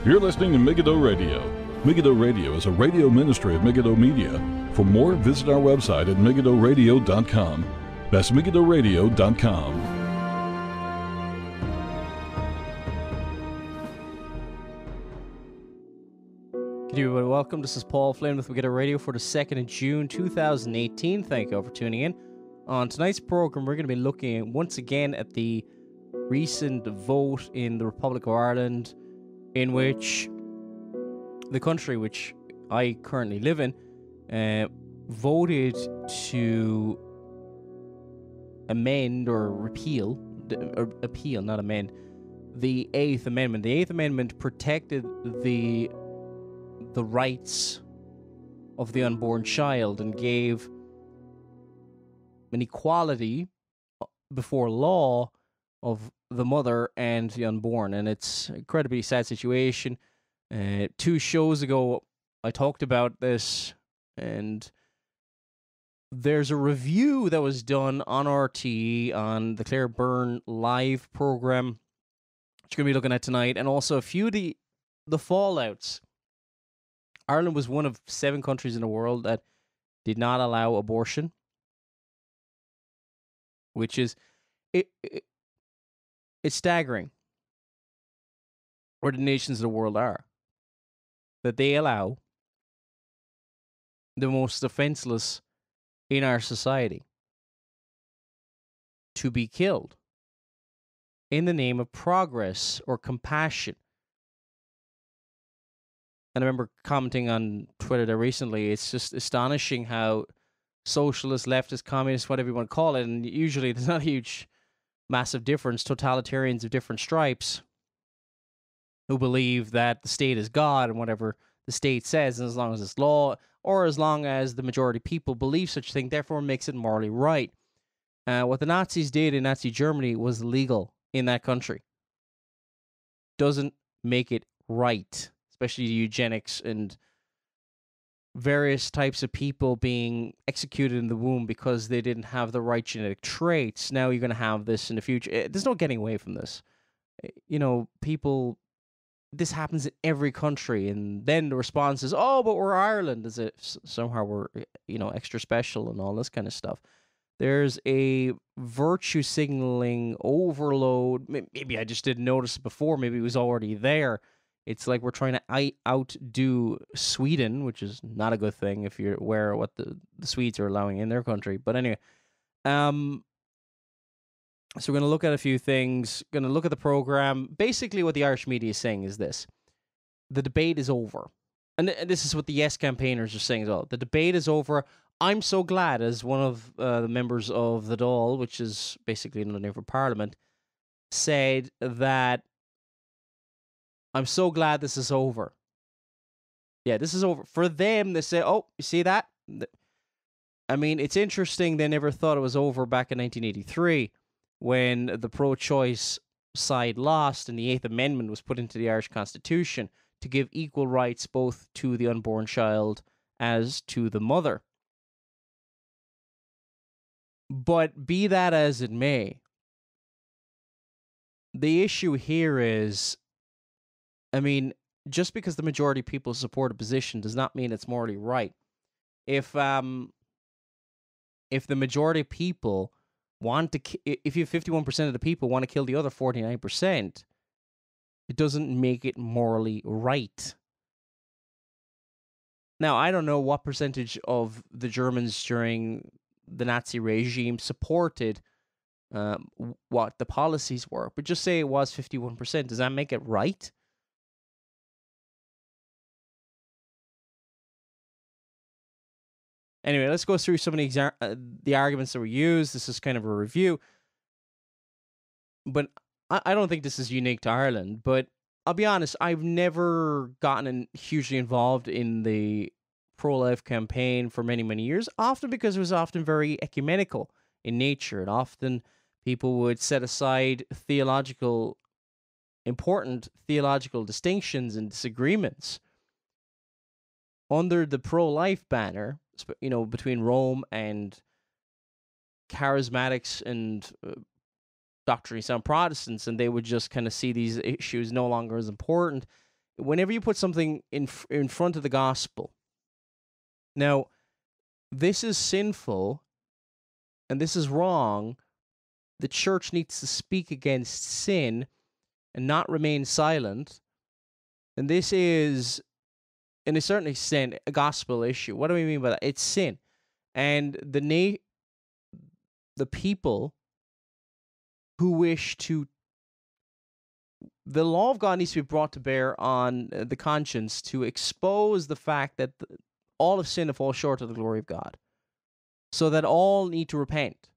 You're listening to MEGIDDO Radio. MEGIDDO Radio is a radio ministry of MEGIDDO Media. For more, visit our website at megiddoradio.com. That's megiddoradio.com. Good evening, everybody. Welcome. This is Paul Flynn with MEGIDDO Radio for the 2nd of June, 2018. Thank you all for tuning in. On tonight's program, we're going to be looking once again at the recent vote in the Republic of Ireland, in which the country which I currently live in voted to amend or repeal, or appeal, not amend, the Eighth Amendment. The Eighth Amendment protected the rights of the unborn child and gave an equality before law of the mother and the unborn. And it's an incredibly sad situation. 2 shows ago, I talked about this, and there's a review that was done on RT on the Claire Byrne live program, which we're going to be looking at tonight, and also a few of the fallouts. Ireland was one of 7 countries in the world that did not allow abortion, which is it's staggering where the nations of the world are, that they allow the most defenseless in our society to be killed in the name of progress or compassion. And I remember commenting on Twitter there recently, it's just astonishing how socialist, leftist, communist, whatever you want to call it, and usually there's not a huge, massive difference, totalitarians of different stripes who believe that the state is God and whatever the state says, and as long as it's law, or as long as the majority of people believe such a thing, therefore makes it morally right. What the Nazis did in Nazi Germany was legal in that country. Doesn't make it right, especially eugenics and various types of people being executed in the womb because they didn't have the right genetic traits. Now you're going to have this in the future. There's no getting away from this. You know, people, this happens in every country, and then the response is, oh, but we're Ireland, as if somehow we're, extra special and all this kind of stuff. There's a virtue signaling overload. Maybe I just didn't notice it before. Maybe it was already there. It's like we're trying to outdo Sweden, which is not a good thing if you're aware of what the Swedes are allowing in their country. But anyway, so we're going to look at a few things, going to look at the program. Basically, what the Irish media is saying is this. The debate is over. And this is what the Yes campaigners are saying as well. The debate is over. I'm so glad, as one of the members of the Dáil, which is basically another name for Parliament, said that I'm so glad this is over. Yeah, this is over. For them, they say, oh, you see that? I mean, it's interesting. They never thought it was over back in 1983 when the pro-choice side lost and the Eighth Amendment was put into the Irish Constitution to give equal rights both to the unborn child as to the mother. But be that as it may, the issue here is, I mean, just because the majority of people support a position does not mean it's morally right. If the majority of people want to, if you have 51% of the people want to kill the other 49%, it doesn't make it morally right. Now, I don't know what percentage of the Germans during the Nazi regime supported what the policies were, but just say it was 51%. Does that make it right? Anyway, let's go through some of the arguments that were used. This is kind of a review. But I don't think this is unique to Ireland. But I'll be honest, I've never gotten hugely involved in the pro-life campaign for many, many years, often because it was often very ecumenical in nature. And often people would set aside important theological distinctions and disagreements under the pro-life banner, between Rome and charismatics and doctrinally sound Protestants, and they would just kind of see these issues no longer as important. whenever you put something in front of the gospel, now this is sinful and this is wrong. The church needs to speak against sin and not remain silent. And this is, in a certain extent, a gospel issue. What do we mean by that? It's sin. And the people who wish to... The law of God needs to be brought to bear on the conscience to expose the fact that all of sin falls short of the glory of God, so that all need to repent.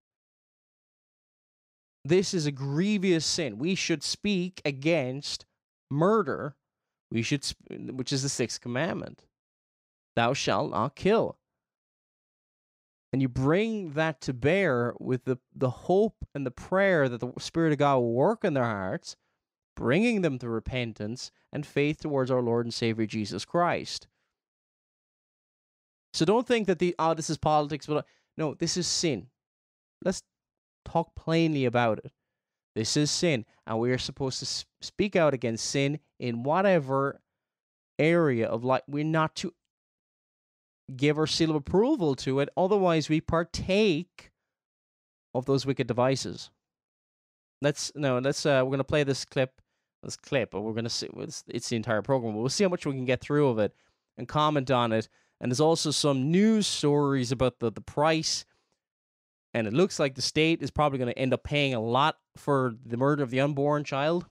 This is a grievous sin. We should speak against murder. Which is the 6th commandment. Thou shalt not kill. And you bring that to bear with the hope and the prayer that the Spirit of God will work in their hearts, bringing them to repentance and faith towards our Lord and Savior Jesus Christ. So don't think that this is politics, but no, this is sin. Let's talk plainly about it. This is sin, and we are supposed to speak out against sin in whatever area of life. We're not to give our seal of approval to it, otherwise we partake of those wicked devices. We're going to play this clip, but we're going to see, it's the entire program. We'll see how much we can get through of it and comment on it. And there's also some news stories about the price. And it looks like the state is probably going to end up paying a lot for the murder of the unborn child.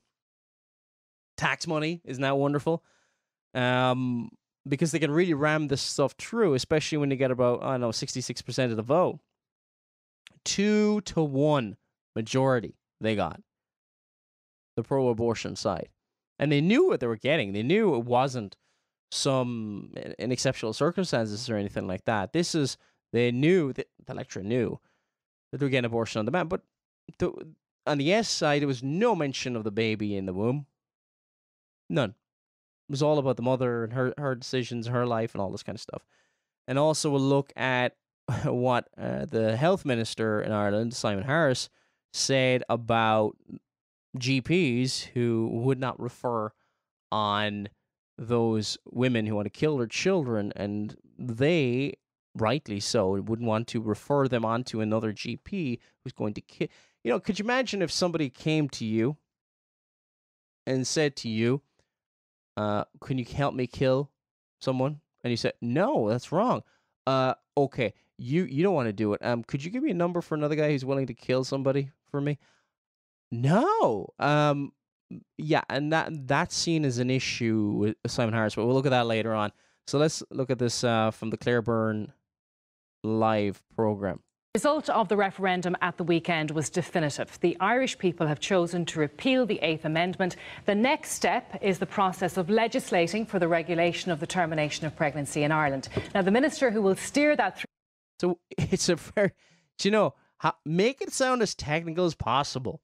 Tax money, isn't that wonderful? Because they can really ram this stuff through, especially when they get about, 66% of the vote. 2-1 majority they got. The pro-abortion side. And they knew what they were getting. They knew it wasn't in exceptional circumstances or anything like that. They knew, the electorate knew, that they were getting abortion on demand. But on the yes side, there was no mention of the baby in the womb. None. It was all about the mother and her decisions, her life, and all this kind of stuff. And also we'll look at what the health minister in Ireland, Simon Harris, said about GPs who would not refer on those women who want to kill their children, and they, rightly so, wouldn't want to refer them on to another GP who's going to kill. Could you imagine if somebody came to you and said to you, can you help me kill someone? And you said, no, that's wrong. Okay, you don't want to do it. Could you give me a number for another guy who's willing to kill somebody for me? No. Yeah, and that's seen as an issue with Simon Harris, but we'll look at that later on. So let's look at this from the Clareburn live program. The result of the referendum at the weekend was definitive. The Irish people have chosen to repeal the 8th Amendment. The next step is the process of legislating for the regulation of the termination of pregnancy in Ireland. Now, the minister who will steer that through... So it's make it sound as technical as possible.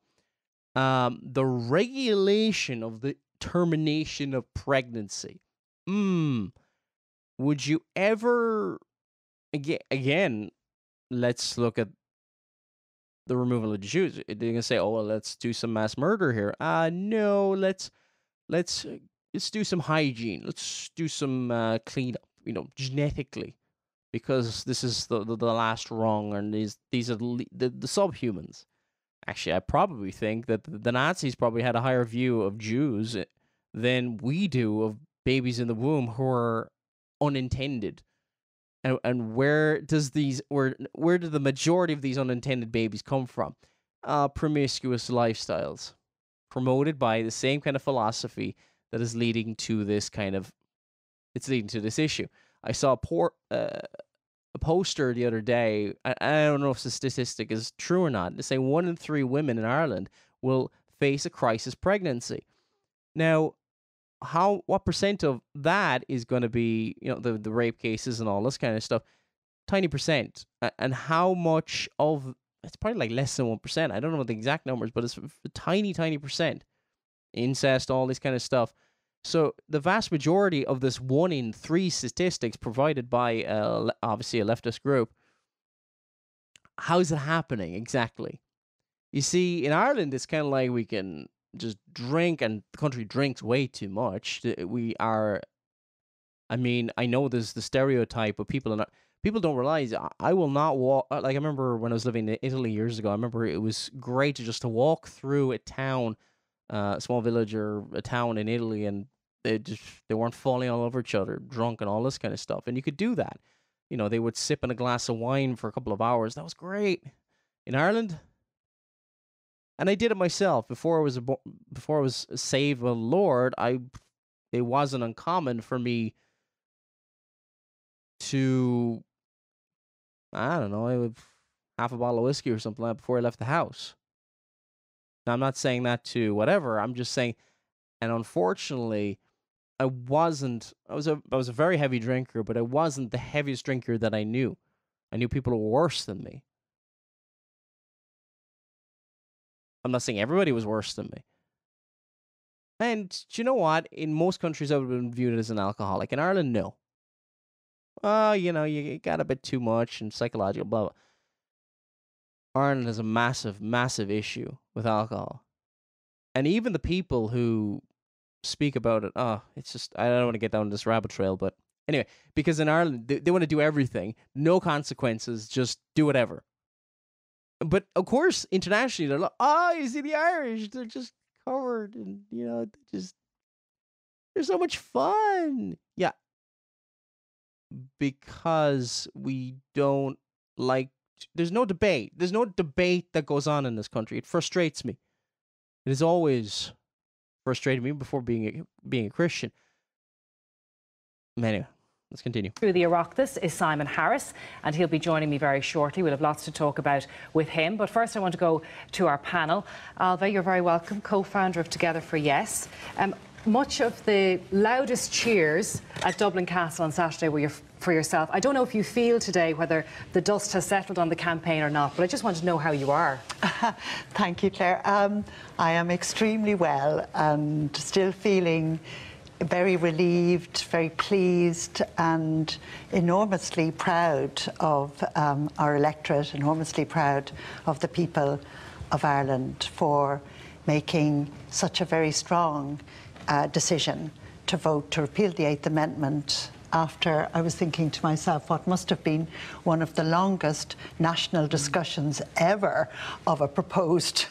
The regulation of the termination of pregnancy. Would you ever... Again, let's look at the removal of the Jews. They're going to say, oh, well, let's do some mass murder here. No, let's do some hygiene. Let's do some cleanup, genetically, because this is the last rung, and these are the subhumans. Actually, I probably think that the Nazis probably had a higher view of Jews than we do of babies in the womb who are unintended. And where do the majority of these unintended babies come from? Promiscuous lifestyles promoted by the same kind of philosophy that is leading to this this issue. I saw a poster the other day. I don't know if the statistic is true or not. They say 1 in 3 women in Ireland will face a crisis pregnancy. Now, what percent of that is going to be, the rape cases and all this kind of stuff? Tiny percent. And how much of, it's probably like less than 1%. I don't know the exact numbers, but it's a tiny, tiny percent. Incest, all this kind of stuff. So the vast majority of this 1 in 3 statistics provided by, obviously, a leftist group, how is it happening exactly? You see, in Ireland, it's kind of like we can just drink, and the country drinks way too much. We are. I mean, I know there's the stereotype, but people don't realize I will not walk. Like I remember when I was living in Italy years ago. I remember it was great to walk through a town, a small village or a town in Italy, and they weren't falling all over each other, drunk and all this kind of stuff. And you could do that. They would sip in a glass of wine for a couple of hours. That was great. In Ireland, and I did it myself before I was saved by the Lord. It wasn't uncommon for me to, I don't know, I would half a bottle of whiskey or something like that before I left the house. Now I'm not saying that to whatever. I'm just saying, and unfortunately, I was a very heavy drinker, but I wasn't the heaviest drinker that I knew. I knew people who were worse than me. I'm not saying everybody was worse than me. And do you know what? In most countries, I would have been viewed as an alcoholic. In Ireland, no. Oh, you got a bit too much and psychological, blah, blah. Ireland has a massive, massive issue with alcohol. And even the people who speak about it, it's just, I don't want to get down this rabbit trail, but anyway, because in Ireland, they want to do everything, no consequences, just do whatever. But of course, internationally, they're like, you see the Irish, they're just covered and, they're so much fun. Yeah. Because we don't like, there's no debate. There's no debate that goes on in this country. It frustrates me. It has always frustrated me before being a Christian. Anyway, let's continue. Through the Oireachtas is Simon Harris, and he'll be joining me very shortly. We'll have lots to talk about with him. But first, I want to go to our panel. Alva, you're very welcome, co-founder of Together for Yes. Much of the loudest cheers at Dublin Castle on Saturday were for yourself. I don't know if you feel today whether the dust has settled on the campaign or not, but I just want to know how you are. Thank you, Claire. I am extremely well and still feeling very relieved, very pleased and enormously proud of our electorate, enormously proud of the people of Ireland for making such a very strong decision to vote to repeal the Eighth Amendment after I was thinking to myself what must have been one of the longest national discussions ever of a proposed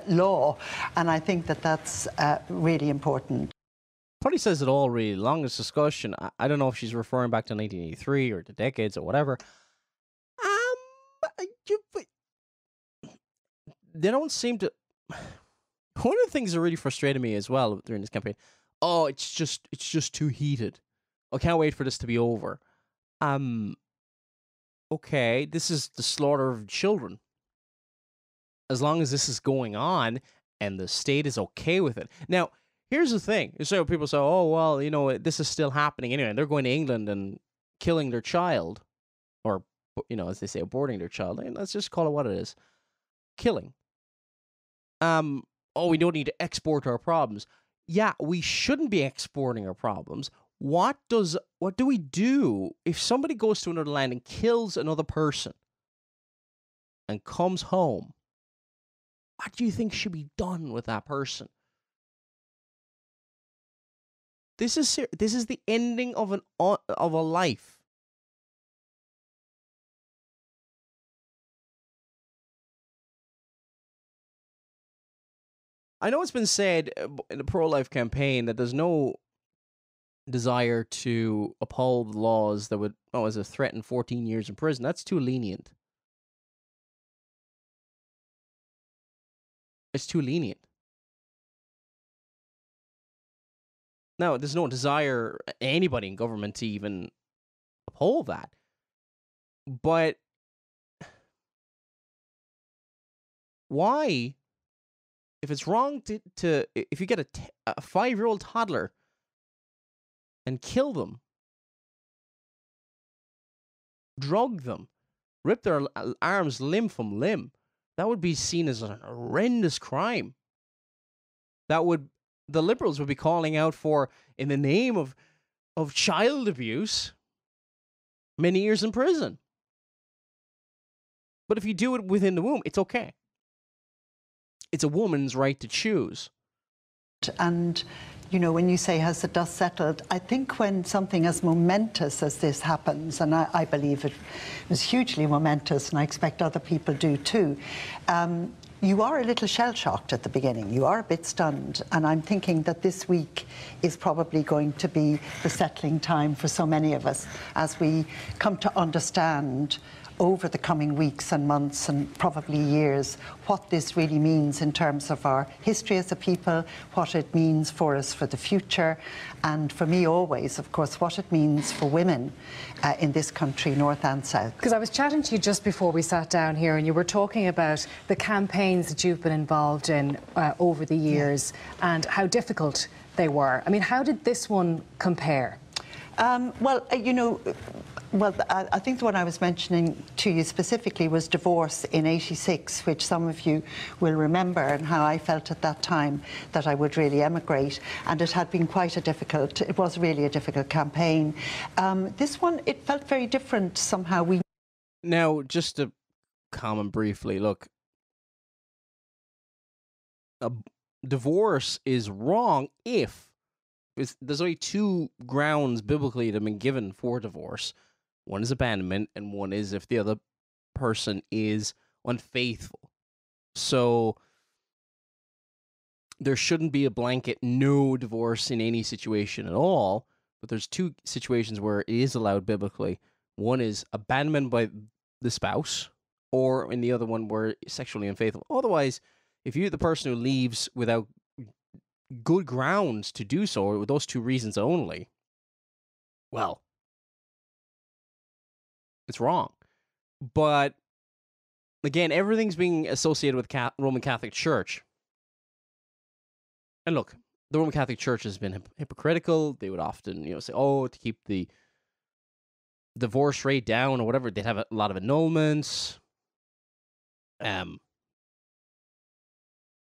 law. And I think that that's really important. Probably says it all, really. Longest discussion. I don't know if she's referring back to 1983 or the decades or whatever. They don't seem to... One of the things that really frustrated me as well during this campaign, it's just too heated. I can't wait for this to be over. Okay, this is the slaughter of children. As long as this is going on and the state is okay with it. Now, here's the thing. So people say, this is still happening anyway. They're going to England and killing their child. Or, as they say, aborting their child. And let's just call it what it is. Killing. We don't need to export our problems. Yeah, we shouldn't be exporting our problems. What do we do if somebody goes to another land and kills another person and comes home? What do you think should be done with that person? This is the ending of a life. I know it's been said in the pro-life campaign that there's no desire to uphold laws that would, threaten 14 years in prison. That's too lenient. It's too lenient. Now, there's no desire, anybody in government, to even uphold that. But why? If it's wrong if you get a 5-year-old toddler and kill them, drug them, rip their arms limb from limb, that would be seen as an horrendous crime. The Liberals would be calling out for, in the name of child abuse, many years in prison. But if you do it within the womb, it's okay. It's a woman's right to choose. And, you know, when you say, has the dust settled, I think when something as momentous as this happens, and I believe it was hugely momentous, and I expect other people do too, you are a little shell-shocked at the beginning. You are a bit stunned. And I'm thinking that this week is probably going to be the settling time for so many of us as we come to understand over the coming weeks and months and probably years what this really means in terms of our history as a people, what it means for us for the future, and for me always, of course, what it means for women in this country, north and south. Because I was chatting to you just before we sat down here, and you were talking about the campaigns that you've been involved in over the years and how difficult they were. I mean, how did this one compare? Well, you know, I think the one I was mentioning to you specifically was divorce in '86, which some of you will remember, and how I felt at that time that I would really emigrate. And it had been quite it was really a difficult campaign. This one, it felt very different somehow. Now, just to comment briefly, look, a divorce is wrong if there's only two grounds biblically that have been given for divorce. One is abandonment, and one is if the other person is unfaithful. So there shouldn't be a blanket no divorce in any situation at all, but there's two situations where it is allowed biblically. One is abandonment by the spouse, or in the other one where sexually unfaithful. Otherwise, if you're the person who leaves without good grounds to do so, or with those two reasons only, well, it's wrong. But again, everything's being associated with Roman Catholic Church. And look, the Roman Catholic Church has been hypocritical. They would often, you know, say, oh, to keep the divorce rate down or whatever, they'd have a lot of annulments.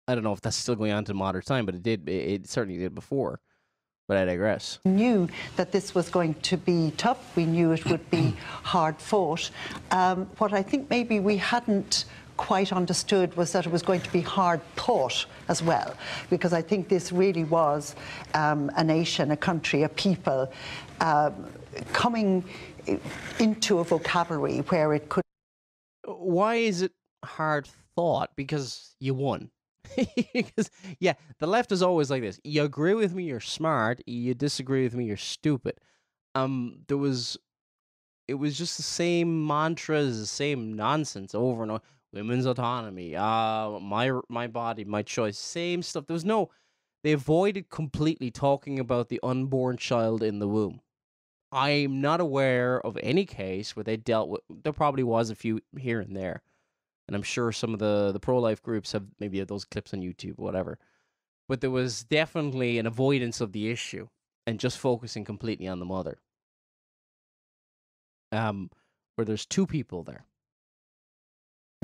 I don't know if that's still going on to modern time, but it did. It certainly did before. But I digress. We knew that this was going to be tough. We knew it would be hard fought. What I think maybe we hadn't quite understood was that it was going to be hard thought as well, because I think this really was a nation, a country, a people coming into a vocabulary where it could. Why is it hard thought? Because you won. Because, yeah, the left is always like this. You agree with me, you're smart. You disagree with me, you're stupid. It was just the same mantras, the same nonsense over and over. Women's autonomy, my body, my choice, same stuff. They avoided completely talking about the unborn child in the womb. I'm not aware of any case where they dealt with. There probably was a few here and there. And I'm sure some of the pro-life groups have maybe those clips on YouTube, whatever. But there was definitely an avoidance of the issue and just focusing completely on the mother. Where there's two people there.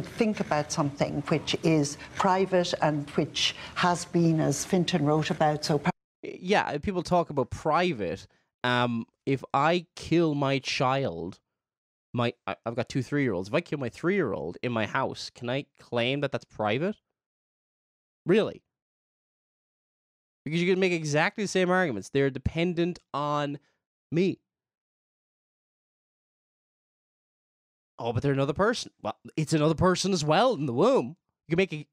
Think about something which is private and which has been, as Fintan wrote about, so. Yeah, people talk about private. If I kill my child, I've got two 3-year-olds. If I kill my 3-year-old in my house, can I claim that that's private? Really? Because you can make exactly the same arguments. They're dependent on me. Oh, but they're another person. Well, it's another person as well in the womb. You can make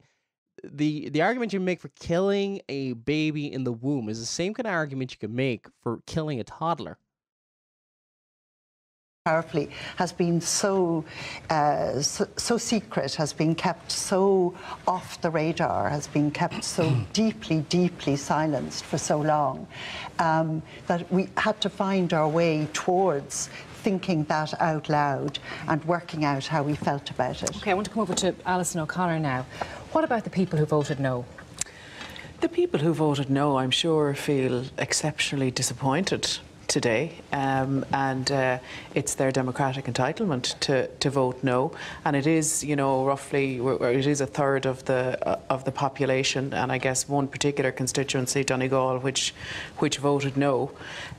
the argument you make for killing a baby in the womb is the same kind of argument you can make for killing a toddler. Powerfully has been so secret, has been kept so off the radar, has been kept so deeply silenced for so long, that we had to find our way towards thinking that out loud and working out how we felt about it. OK, I want to come over to Alison O'Connor now. What about the people who voted no? The people who voted no, I'm sure, feel exceptionally disappointed today, and it's their democratic entitlement to vote no. And it is, roughly, it is a third of the population, and I guess one particular constituency, Donegal, which voted no.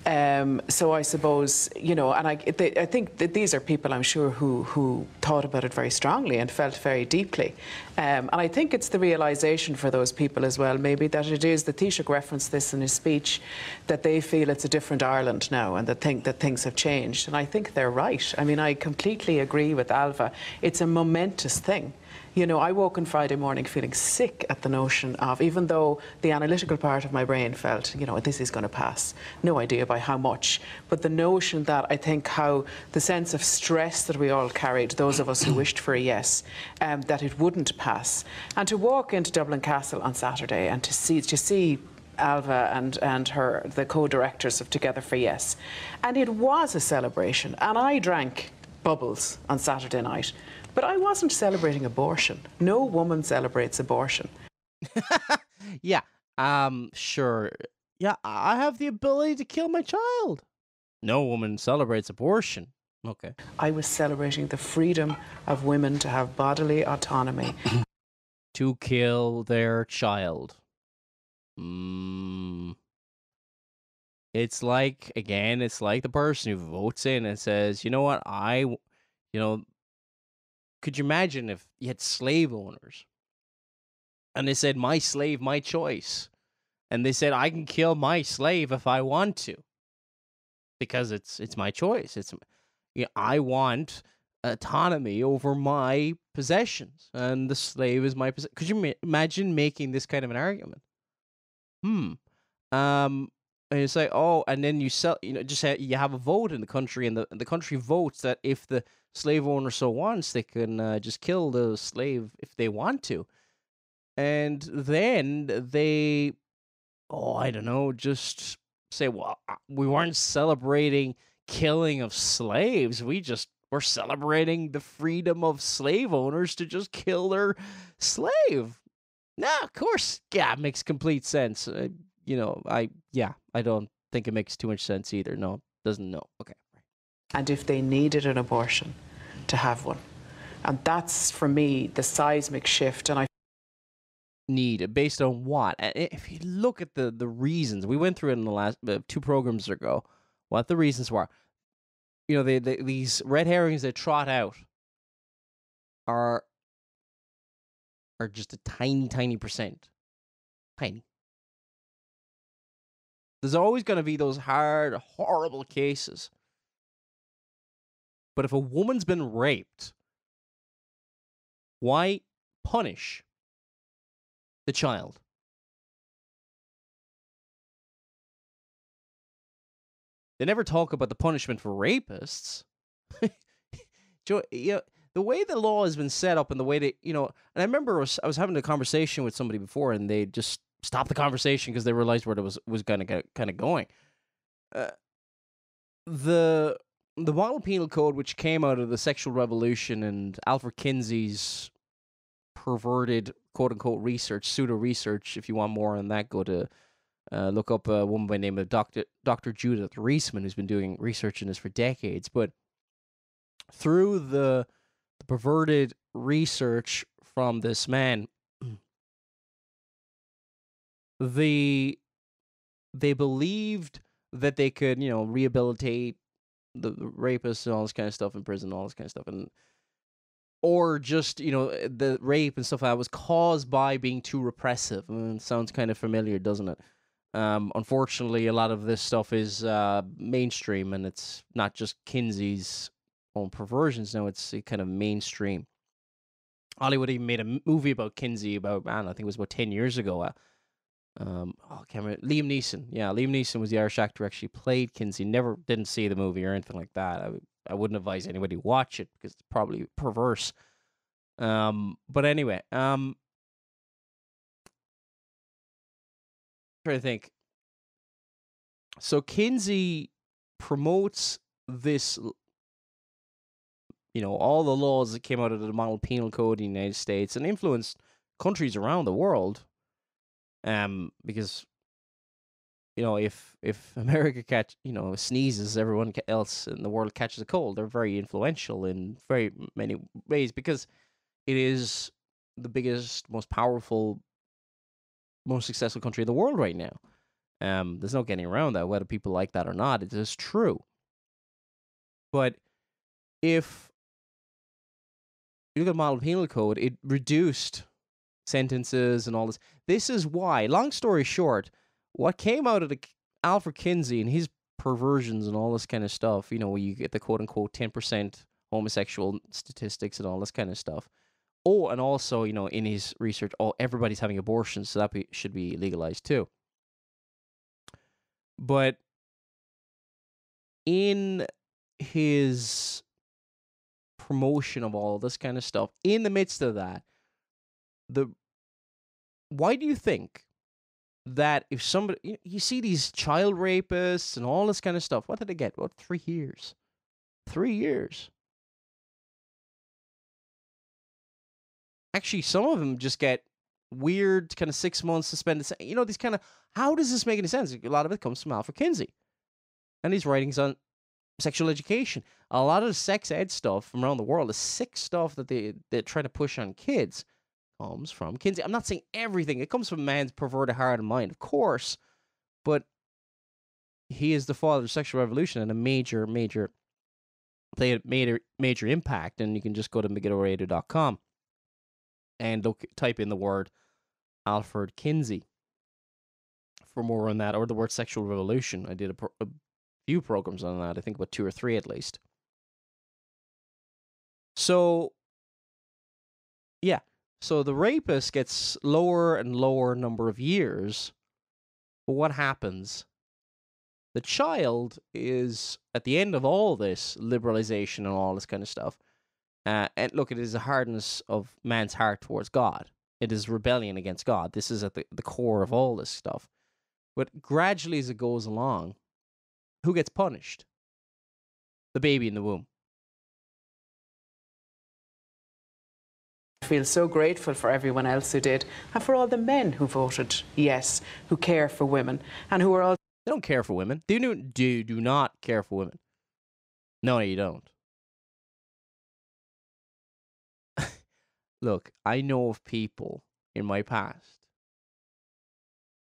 So I suppose, and I think that these are people, I'm sure, who thought about it very strongly and felt very deeply. And I think it's the realisation for those people as well, maybe, that it is, that Taoiseach referenced this in his speech, that they feel it's a different Ireland now, and that things have changed. And I think they're right. I mean, I completely agree with Alva. It's a momentous thing. I woke on Friday morning feeling sick at the notion of, even though the analytical part of my brain felt, this is going to pass, no idea by how much, but the notion that, I think, how the sense of stress that we all carried, those of us who wished for a yes, that it wouldn't pass. And to walk into Dublin Castle on Saturday and to see Alva and the co-directors of Together for Yes. And it was a celebration. And I drank bubbles on Saturday night. But I wasn't celebrating abortion. No woman celebrates abortion. Yeah, sure. Yeah, I have the ability to kill my child. No woman celebrates abortion. Okay. I was celebrating the freedom of women to have bodily autonomy. To kill their child. It's like, again, it's like the person who votes in and says, you know what, could you imagine if you had slave owners and they said, my slave, my choice. And they said, I can kill my slave if I want to, because it's my choice. I want autonomy over my possessions, and the slave is my possession. Could you imagine making this kind of an argument? And it's like, and then you you have a vote in the country, and the country votes that if the slave owner so wants, they can just kill the slave if they want to. And then they, I don't know, just say, well, we weren't celebrating killing of slaves. We're celebrating the freedom of slave owners to just kill their slave. Nah, of course. Yeah, it makes complete sense. I don't think it makes too much sense either. No, it doesn't. No. Okay. And if they needed an abortion, to have one. And that's, for me, the seismic shift. And I need based on what? If you look at the reasons, we went through it in the last 2 programs ago, what the reasons were. These red herrings they trot out are just a tiny percent. Tiny. There's always going to be those hard, horrible cases. But if a woman's been raped, why punish the child? They never talk about the punishment for rapists. The way the law has been set up and the way that, and I remember I was having a conversation with somebody before, and they just stopped the conversation because they realized where it was going to get kind of going. The model penal code, which came out of the sexual revolution and Alfred Kinsey's perverted quote-unquote research, pseudo-research, if you want more on that, go to look up a woman by the name of Dr. Judith Reisman, who's been doing research in this for decades. But through the perverted research from this man, they believed that they could, rehabilitate the rapists and all this kind of stuff in prison, all this kind of stuff, or just, the rape and stuff that was caused by being too repressive. It sounds kind of familiar, doesn't it? Unfortunately, a lot of this stuff is mainstream, and it's not just Kinsey's own perversions. No, it's kind of mainstream. Hollywood even made a movie about Kinsey I think it was about 10 years ago. I can't remember. Liam Neeson. Yeah, Liam Neeson was the Irish actor who actually played Kinsey. Didn't see the movie or anything like that. I wouldn't advise anybody to watch it because it's probably perverse. But anyway, trying to think. So Kinsey promotes this, all the laws that came out of the model penal code in the United States and influenced countries around the world. Because, if America sneezes, everyone else in the world catches a cold. They're very influential in very many ways because it is the biggest, most powerful, most successful country in the world right now. There's no getting around that, whether people like that or not. It is true. But if you look at model penal code, it reduced sentences and all this. This is why, long story short, what came out of the Alfred Kinsey and his perversions and all this kind of stuff, where you get the quote-unquote 10% homosexual statistics and all this kind of stuff. Oh, and also, in his research, everybody's having abortions, so that should be legalized too. But in his promotion of all this kind of stuff, in the midst of that, why do you think that if somebody, you see these child rapists and all this kind of stuff, what did they get? What, 3 years? 3 years. Actually, some of them just get weird kind of 6 months suspended. These kind of, how does this make any sense? A lot of it comes from Alfred Kinsey and his writings on sexual education. A lot of the sex ed stuff from around the world, the sick stuff that they try to push on kids, comes from Kinsey. I'm not saying everything. It comes from man's perverted heart and mind, of course, but he is the father of the sexual revolution and a major impact. And you can just go to megiddoradio.com and type in the word Alfred Kinsey for more on that, or the word sexual revolution. I did a few programs on that, I think about 2 or 3 at least. So, yeah. So the rapist gets lower and lower number of years. But what happens? The child is, at the end of all this liberalization and all this kind of stuff, and look, it is a hardness of man's heart towards God. It is rebellion against God. This is at the core of all this stuff. But gradually as it goes along, who gets punished? The baby in the womb. I feel so grateful for everyone else who did, and for all the men who voted yes, who care for women, and who are all... They don't care for women. They do not care for women. No, you don't. Look, I know of people in my past,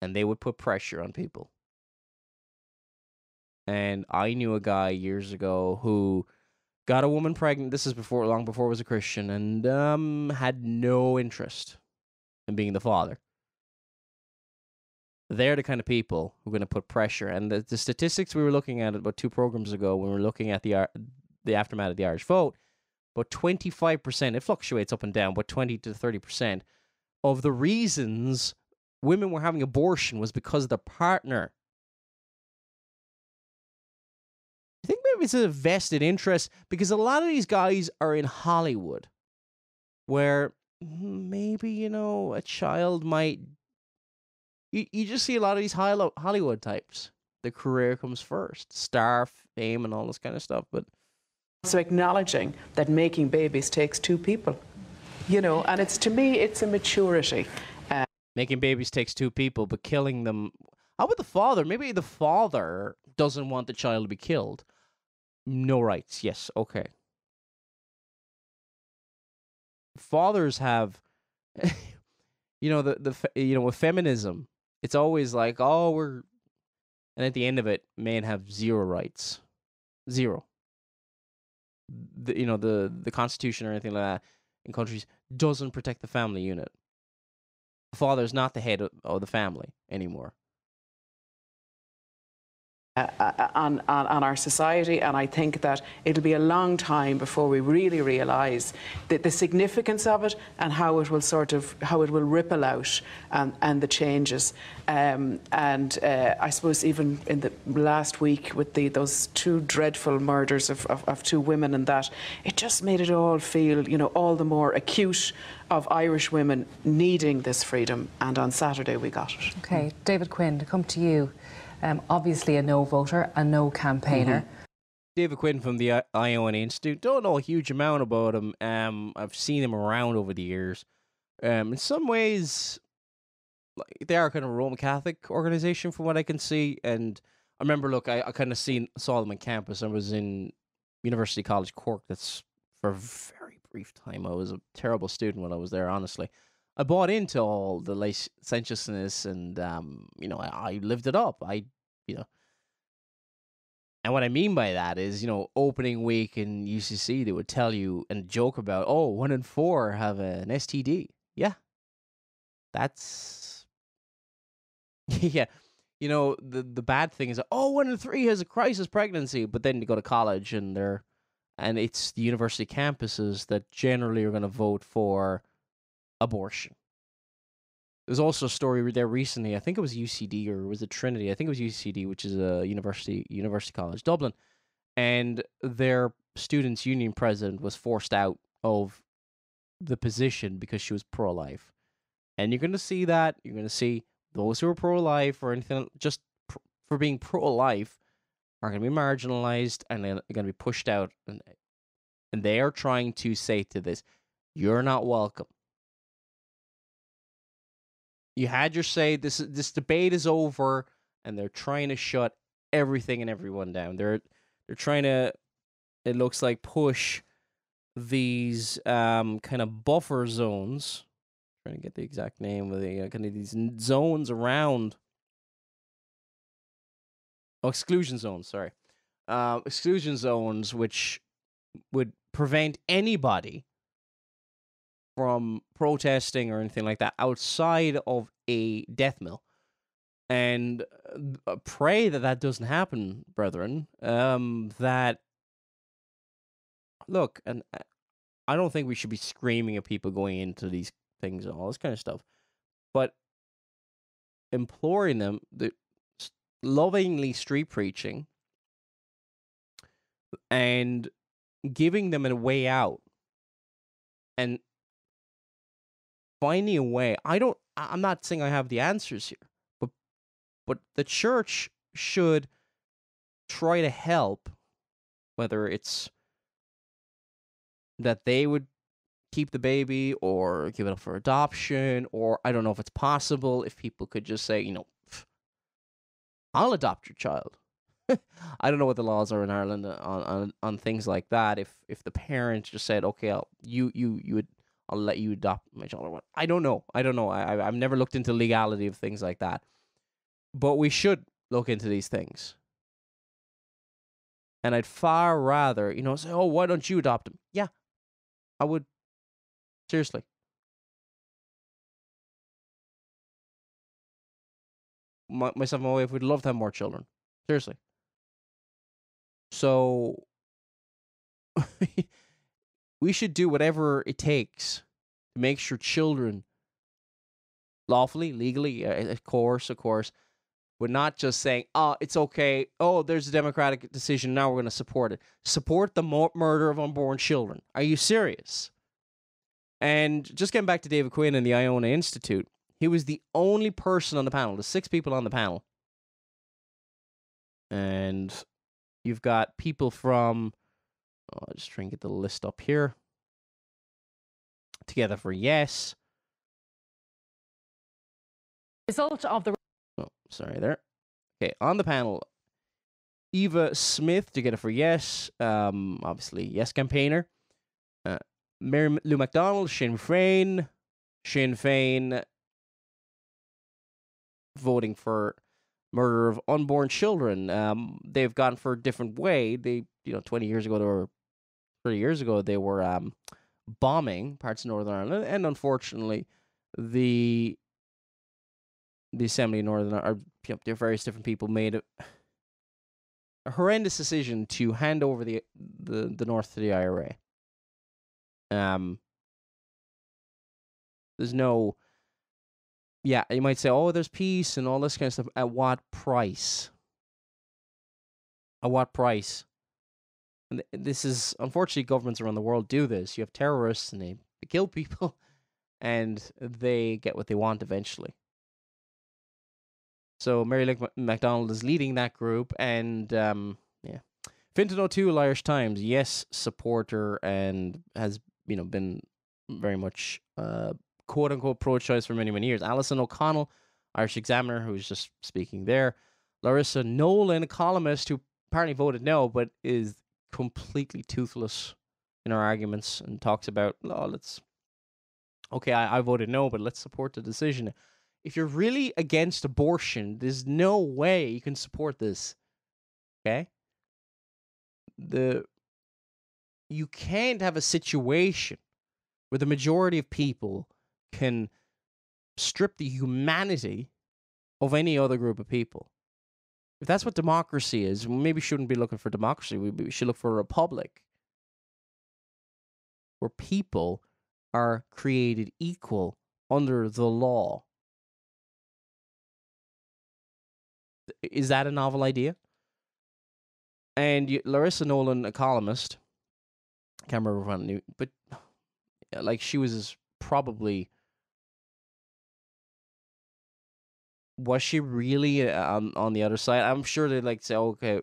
and they would put pressure on people. And I knew a guy years ago who got a woman pregnant. This is long before I was a Christian, and had no interest in being the father. They're the kind of people who are going to put pressure. And the statistics we were looking at about 2 programs ago, when we were looking at the aftermath of the Irish vote, about 25%, it fluctuates up and down, but 20 to 30% of the reasons women were having abortion was because of their partner. I think maybe it's a vested interest, because a lot of these guys are in Hollywood, where maybe, a child might... You just see a lot of these Hollywood types. The career comes first, star, fame, and all this kind of stuff, but... So acknowledging that making babies takes 2 people, and to me, it's a maturity. Making babies takes 2 people, but killing them... How about the father? Maybe the father doesn't want the child to be killed. No rights. Yes, okay. Fathers have... with feminism, it's always like, and at the end of it, men have 0 rights. 0. The Constitution or anything like that in countries doesn't protect the family unit. The father is not the head of the family anymore. On our society, and I think that it'll be a long time before we really realise the significance of it and how it will ripple out, and the changes. I suppose even in the last week with those 2 dreadful murders of 2 women, and that it just made it all feel all the more acute of Irish women needing this freedom. And on Saturday we got it. Okay, David Quinn, to come to you. Obviously a no voter, a no campaigner. Mm-hmm. David Quinn from the Iona Institute. Don't know a huge amount about him. I've seen him around over the years. In some ways, like, they are kind of a Roman Catholic organization from what I can see. And I remember, look, I kind of saw them on campus. I was in University College Cork. That's for a very brief time. I was a terrible student when I was there, honestly. I bought into all the licentiousness and, I lived it up. You know, and what I mean by that is, opening week in UCC, they would tell you and joke about, oh, 1 in 4 have an STD. Yeah, that's yeah. The bad thing is, oh, 1 in 3 has a crisis pregnancy, but then you go to college and it's the university campuses that generally are going to vote for abortion. There's also a story there recently. I think it was UCD or was it Trinity? I think it was UCD, which is a university college, Dublin, and their students' union president was forced out of the position because she was pro-life. And you're going to see that. You're going to see those who are pro-life or anything just for being pro-life are going to be marginalized and they're going to be pushed out. And they are trying to say to this, you're not welcome. You had your say. This debate is over, and they're trying to shut everything and everyone down. They're trying to, it looks like, push these kind of buffer zones. Trying to get the exact name of the kind of these zones around. Oh, exclusion zones. Sorry, exclusion zones, which would prevent anybody from protesting or anything like that outside of a death mill. And pray that doesn't happen, brethren. That, look, and I don't think we should be screaming at people going into these things and all this kind of stuff, but imploring them, lovingly street preaching and giving them a way out and finding a way. I'm not saying I have the answers here, but the church should try to help, whether it's that they would keep the baby or give it up for adoption, or I don't know if it's possible if people could just say, I'll adopt your child. I don't know what the laws are in Ireland on things like that. If the parent just said, okay, I'll let you adopt my child or what. I don't know. I've never looked into legality of things like that. But we should look into these things. And I'd far rather, say, oh, why don't you adopt him? Yeah, I would. Seriously. Myself and my wife would love to have more children. Seriously. So we should do whatever it takes to make sure children, lawfully, legally, of course, we're not just saying, oh, it's okay. Oh, there's a democratic decision. Now we're going to support it. Support the murder of unborn children. Are you serious? And just getting back to David Quinn and the Iona Institute, he was the only person on the panel. There's 6 people on the panel. And you've got people from, I'll just try and get the list up here. Together for Yes. Result of the... Oh, sorry there. Okay, on the panel, Eva Smith, Together for Yes. Obviously, Yes campaigner. Mary Lou MacDonald, Sinn Féin, voting for murder of unborn children. They've gone for a different way. They, 20 years ago, 30 years ago, they were bombing parts of Northern Ireland, and unfortunately, the Assembly of Northern Ireland, there are various different people made a horrendous decision to hand over the North to the IRA. There's no, you might say, oh, there's peace and all this kind of stuff. At what price? At what price? And this is, unfortunately, governments around the world do this. You have terrorists and they kill people and they get what they want eventually. So Mary Lou MacDonald is leading that group, and Fintan O'Toole, Irish Times, Yes supporter, and has been very much quote unquote pro-choice for many years. Alison O'Connell, Irish Examiner, who was just speaking there. Larissa Nolan, a columnist who apparently voted no, but is completely toothless in her arguments and talks about, I voted no, but let's support the decision. If you're really against abortion, there's no way you can support this. Okay? You can't have a situation where the majority of people can strip the humanity of any other group of people. If that's what democracy is, maybe we shouldn't be looking for democracy. We should look for a republic where people are created equal under the law. Is that a novel idea? And Larissa Nolan, a columnist, I can't remember when I knew, but like she was probably, was she really on the other side? I'm sure they'd like say, okay,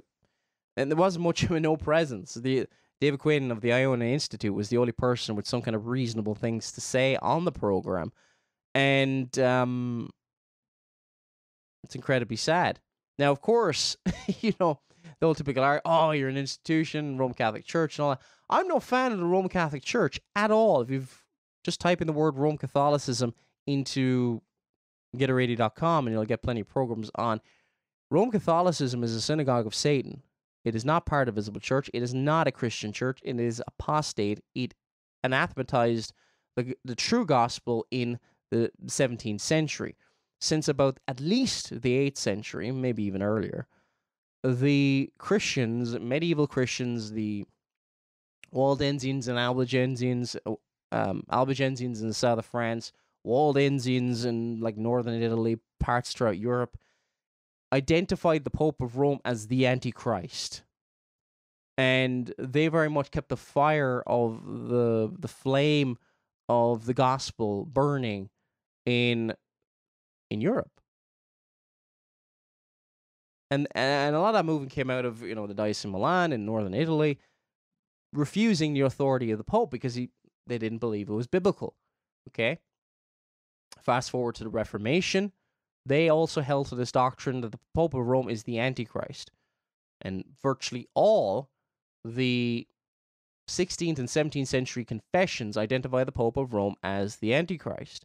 and there wasn't much of a no presence. David Quinn of the Iona Institute was the only person with some kind of reasonable things to say on the program, and it's incredibly sad. Now, of course, the old typical you're an institution, Roman Catholic Church and all that. I'm no fan of the Roman Catholic Church at all. If you've just type in the word Roman Catholicism into GetARadio.com and you'll get plenty of programs on. Roman Catholicism is a synagogue of Satan. It is not part of visible church. It is not a Christian church. It is apostate. It anathematized the true gospel in the 17th century. Since about at least the 8th century, maybe even earlier, the Christians, medieval Christians, the Waldensians and Albigensians in the south of France, Waldensians in like northern Italy, parts throughout Europe, identified the Pope of Rome as the Antichrist. And they very much kept the fire of the flame of the gospel burning in Europe. And a lot of that movement came out of, the Diocese of Milan in northern Italy, refusing the authority of the Pope because they didn't believe it was biblical. Okay? Fast forward to the Reformation, they also held to this doctrine that the Pope of Rome is the Antichrist. And virtually all the 16th and 17th century confessions identify the Pope of Rome as the Antichrist.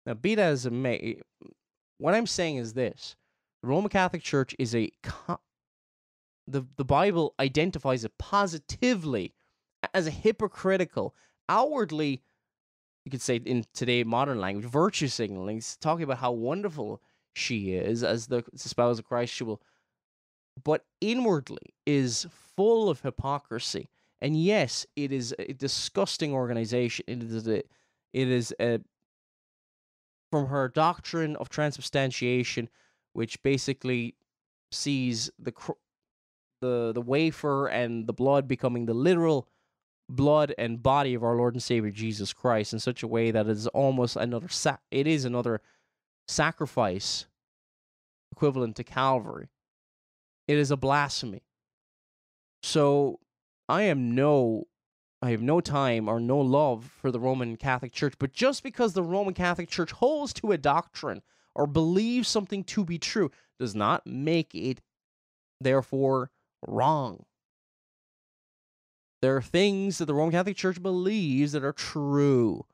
Now, be that as it may, what I'm saying is this. The Roman Catholic Church is the Bible identifies it positively as a hypocritical, outwardly, you could say in today modern language, virtue signaling, talking about how wonderful she is as the spouse of Christ, but inwardly is full of hypocrisy. And yes, it is a disgusting organization. It is from her doctrine of transubstantiation, which basically sees the wafer and the blood becoming the literal blood and body of our Lord and Savior Jesus Christ in such a way that it is almost another sacrifice equivalent to Calvary. It is a blasphemy. So I have no time or no love for the Roman Catholic Church, but just because the Roman Catholic Church holds to a doctrine or believes something to be true does not make it, therefore, wrong. There are things that the Roman Catholic Church believes that are true.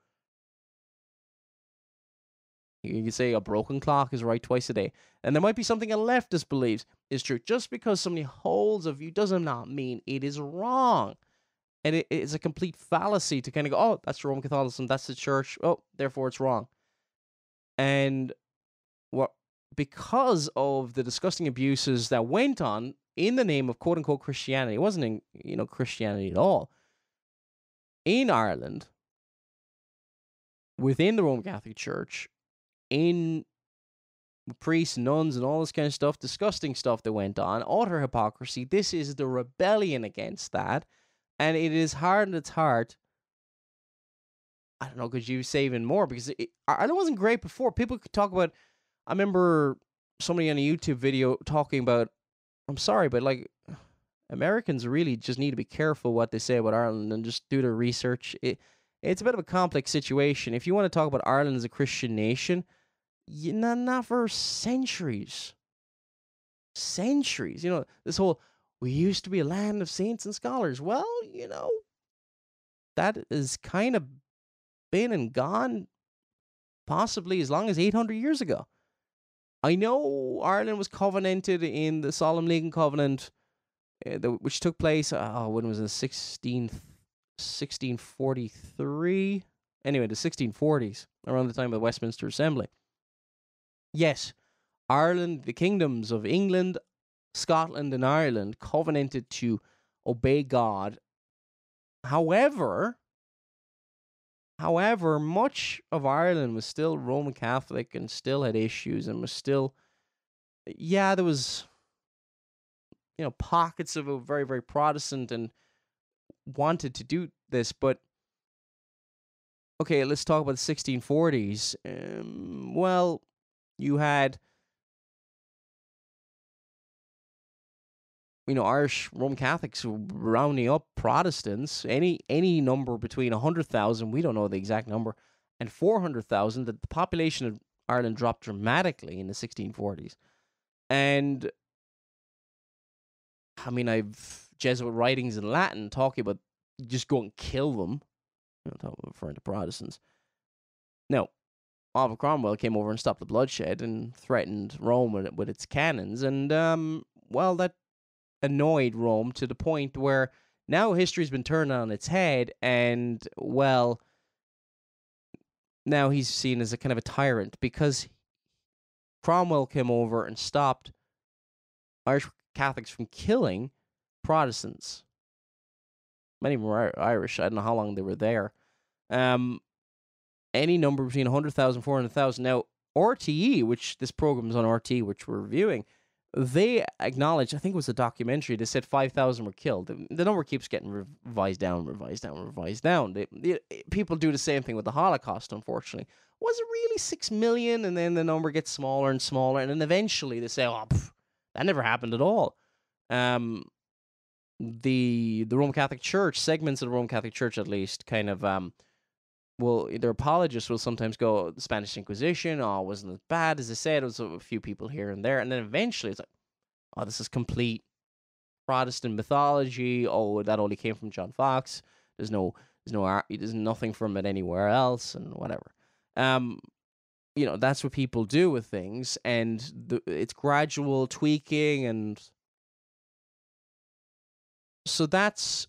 You can say a broken clock is right twice a day. And there might be something a leftist believes is true. Just because somebody holds a view does not mean it is wrong. And it is a complete fallacy to kind of go, oh, that's Roman Catholicism, that's the church, oh, therefore it's wrong. And because of the disgusting abuses that went on in the name of quote-unquote Christianity, it wasn't Christianity at all, in Ireland, within the Roman Catholic Church, in priests, nuns, and all this kind of stuff, disgusting stuff that went on, utter hypocrisy. This is the rebellion against that, and it is hardened its heart. I don't know, could you say even more? Because Ireland wasn't great before. People could talk about, I remember somebody on a YouTube video talking about, I'm sorry, but like, Americans really just need to be careful what they say about Ireland and just do their research. It's a bit of a complex situation. If you want to talk about Ireland as a Christian nation, not for centuries. Centuries. This whole, we used to be a land of saints and scholars. Well, that is kind of been and gone possibly as long as 800 years ago. I know Ireland was covenanted in the Solemn League and Covenant, which took place, when was it, 1643? Anyway, the 1640s, around the time of the Westminster Assembly. Yes, Ireland, the kingdoms of England, Scotland, and Ireland covenanted to obey God. However, much of Ireland was still Roman Catholic and still had issues and was still, there was, pockets of a very, very Protestant and wanted to do this. But, okay, let's talk about the 1640s. Well, you had, Irish Roman Catholics rounding up Protestants, any number between 100,000, we don't know the exact number, and 400,000, the population of Ireland dropped dramatically in the 1640s. And, I've Jesuit writings in Latin talking about just go and kill them, referring to Protestants. Now, Oliver Cromwell came over and stopped the bloodshed and threatened Rome with its cannons, and, that annoyed Rome to the point where now history's been turned on its head, and, now he's seen as a kind of a tyrant because Cromwell came over and stopped Irish Catholics from killing Protestants. Many of them were Irish. I don't know how long they were there. Any number between 100,000, 400,000. Now, RTE, which this program is on RTE, which we're reviewing, they acknowledged, I think it was a documentary, they said 5,000 were killed. The number keeps getting revised down. People do the same thing with the Holocaust, unfortunately. Was it really 6 million? And then the number gets smaller and smaller, and then eventually they say, that never happened at all. The Roman Catholic Church, segments of the Roman Catholic Church at least, kind of, their apologists will sometimes go, the Spanish Inquisition, it wasn't as bad as they said, it was a few people here and there, and then eventually it's like, this is complete Protestant mythology, that only came from John Fox, there's nothing from it anywhere else, and whatever. That's what people do with things, and it's gradual tweaking, and so that's,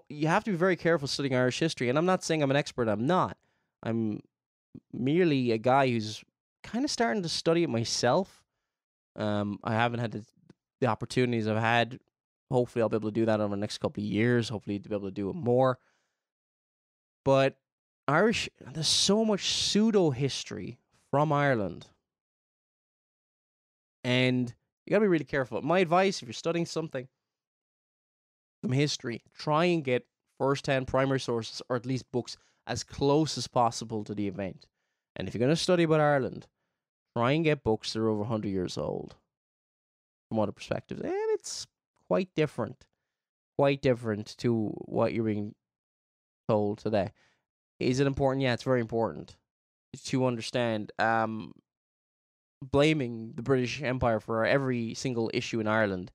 you have to be very careful studying Irish history, and I'm not saying I'm an expert, I'm not. I'm merely a guy who's kind of starting to study it myself. I haven't had the opportunities I've had. Hopefully I'll be able to do that over the next couple of years, hopefully to be able to do it more. But Irish, there's so much pseudo-history from Ireland, and you gotta be really careful. My advice, if you're studying something from history, try and get first-hand primary sources, or at least books as close as possible to the event. And if you're going to study about Ireland, try and get books that are over 100 years old from other perspectives. And it's quite different to what you're being told today. Is it important? Yeah, it's very important to understand. Blaming the British Empire for every single issue in Ireland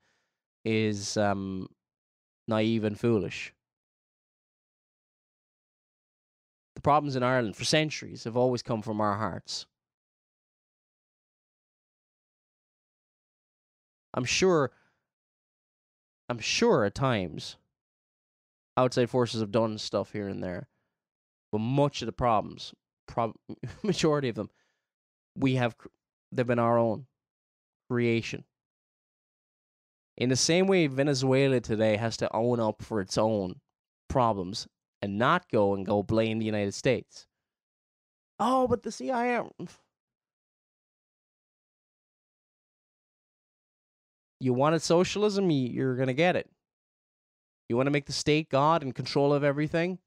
is naive and foolish. The problems in Ireland for centuries have always come from our hearts. I'm sure at times outside forces have done stuff here and there, but much of the problems, majority of them, they've been our own creation. In the same way Venezuela today has to own up for its own problems and not go blame the United States. Oh, but the CIA... You wanted socialism, you're going to get it. You want to make the state God in control of everything?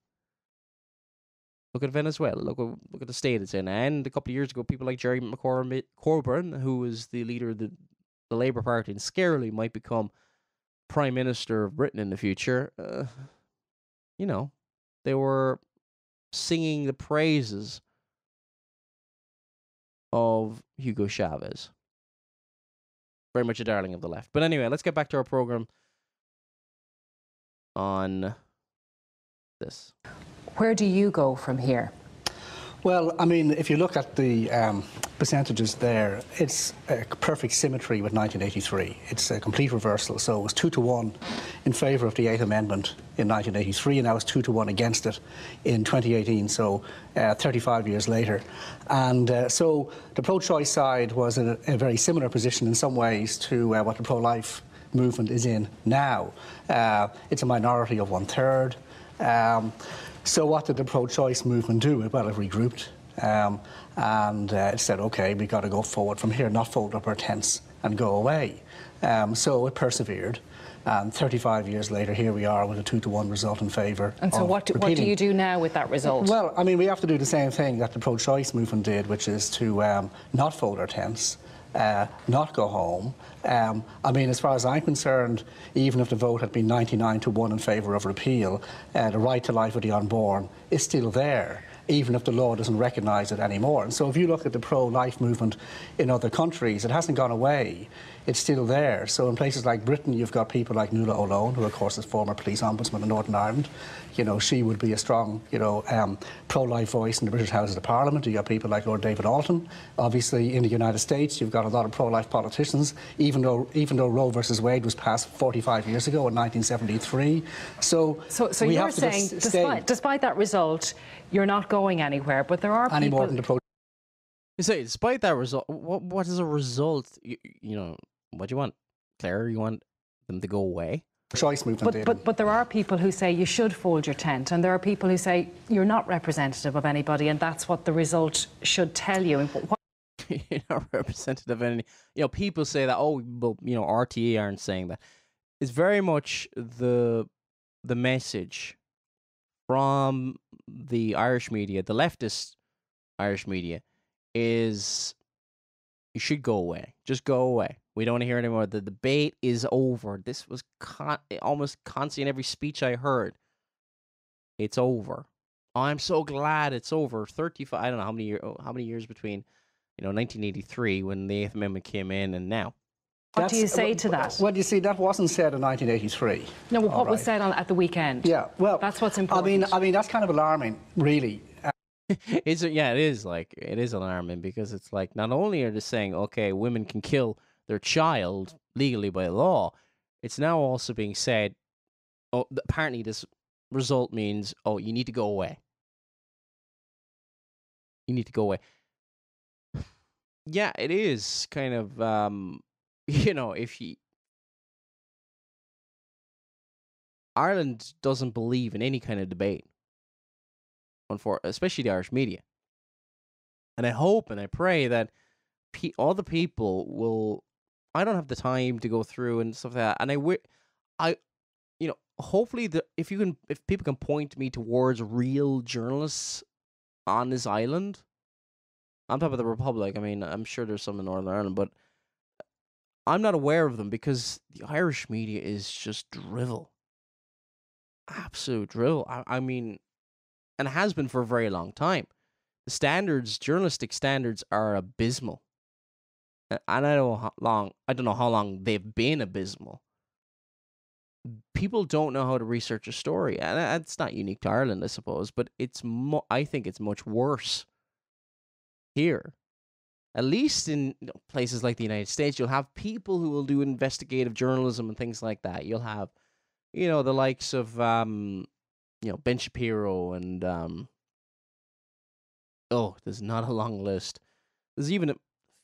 Look at Venezuela. Look at the state it's in. And a couple of years ago, people like Jerry Corbyn, who was the leader of the Labour Party and scarily might become Prime Minister of Britain in the future, they were singing the praises of Hugo Chavez. Very much a darling of the left. But anyway, let's get back to our program on this. Where do you go from here? Well, I mean, if you look at the percentages there, it's a perfect symmetry with 1983. It's a complete reversal. So it was 2-1 in favour of the 8th Amendment in 1983, and now it's 2-1 against it in 2018, so 35 years later. And so the pro-choice side was in a very similar position in some ways to what the pro-life movement is in now. It's a minority of 1/3. So what did the pro-choice movement do? Well, it regrouped and it said, OK, we've got to go forward from here, not fold up our tents and go away. So it persevered. And 35 years later, here we are with a 2-1 result in favour. And so what do you do now with that result? Well, I mean, we have to do the same thing that the pro-choice movement did, which is to not fold our tents, not go home. I mean, as far as I'm concerned, even if the vote had been 99-1 in favour of repeal, the right to life of the unborn is still there, even if the law doesn't recognise it anymore. And so if you look at the pro-life movement in other countries, it hasn't gone away. It's still there. So in places like Britain, you've got people like Nuala O'Lone, who of course is former police ombudsman in Northern Ireland. You know, she would be a strong, pro-life voice in the British Houses of Parliament. You've got people like Lord David Alton. Obviously, in the United States, you've got a lot of pro-life politicians, even though Roe versus Wade was passed 45 years ago in 1973. So we you're have to saying, despite that result, you're not going anywhere, but there are any people... more than the pro. You say, despite that result, what is a result? What do you want, Claire? You want them to go away? Choice movement. But there are people who say you should fold your tent, and there are people who say you're not representative of anybody, and that's what the result should tell you. You're not representative of any. People say that. Oh, but RTE aren't saying that. It's very much the message from the Irish media, the leftist Irish media, is you should go away. Just go away. We don't want to hear anymore. The debate is over. This was almost constantly in every speech I heard. It's over. Oh, I'm so glad it's over. 35. I don't know how many years between, 1983 when the 8th Amendment came in and now. What do you say to that? Well, you see, that wasn't said in 1983. No, what was said at the weekend? Yeah, well, that's what's important. I mean, that's kind of alarming, really. It is alarming because it's like not only are they saying, okay, women can kill their child legally by law, it's now also being said, oh, apparently this result means, oh, you need to go away. You need to go away. Yeah, it is kind of, if Ireland doesn't believe in any kind of debate, especially the Irish media. And I hope and I pray that all the people will. I don't have the time to go through and stuff like that. And hopefully if people can point me towards real journalists on this island. I'm talking about the Republic. I mean, I'm sure there's some in Northern Ireland, but I'm not aware of them because the Irish media is just drivel. Absolute drivel. I mean, and it has been for a very long time. The journalistic standards are abysmal. And I don't know how long they've been abysmal. People don't know how to research a story, and that's not unique to Ireland, I suppose. But I think it's much worse here. At least in places like the United States, you'll have people who will do investigative journalism and things like that. You'll have, the likes of, Ben Shapiro and, there's not a long list. There's even a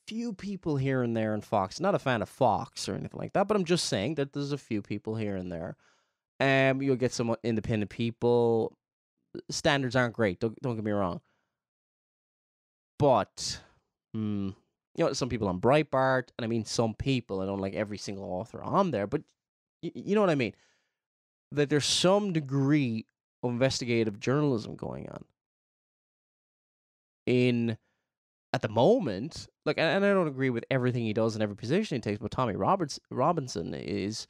few people here and there in Fox. Not a fan of Fox or anything like that, but I'm just saying that there's a few people here and there. You'll get some independent people. Standards aren't great, don't get me wrong. But, some people on Breitbart, and I mean some people, I don't like every single author on there, but you know what I mean? That there's some degree of investigative journalism going on. At the moment, and I don't agree with everything he does and every position he takes, but Tommy Robinson is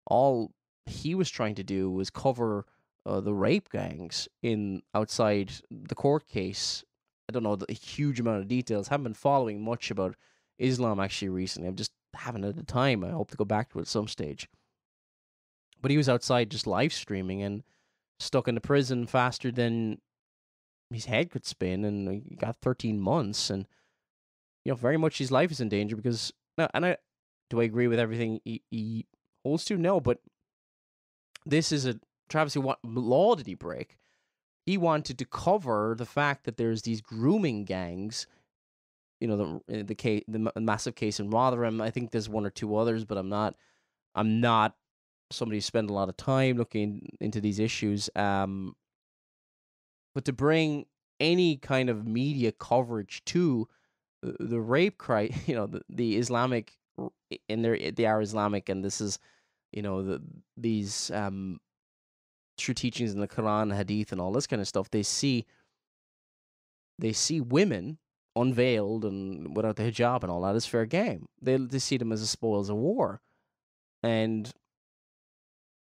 all he was trying to do was cover the rape gangs outside the court case I don't know the huge amount of details. Haven't been following much about Islam actually recently. I'm just haven't had the time. I hope to go back to it at some stage. But he was outside just live streaming and stuck in the prison faster than his head could spin, and he got 13 months. And very much his life is in danger because now. And do I agree with everything he holds to? No, but this is a travesty. What law did he break? He wanted to cover the fact that there's these grooming gangs. The massive case in Rotherham. I think there's one or two others, but I'm not somebody who spent a lot of time looking into these issues. But to bring any kind of media coverage to the rape cry, the Islamic, they are Islamic, and this is, these true teachings in the Quran, Hadith, and all this kind of stuff. They see women unveiled and without the hijab and all that is fair game. They see them as the spoils of war, and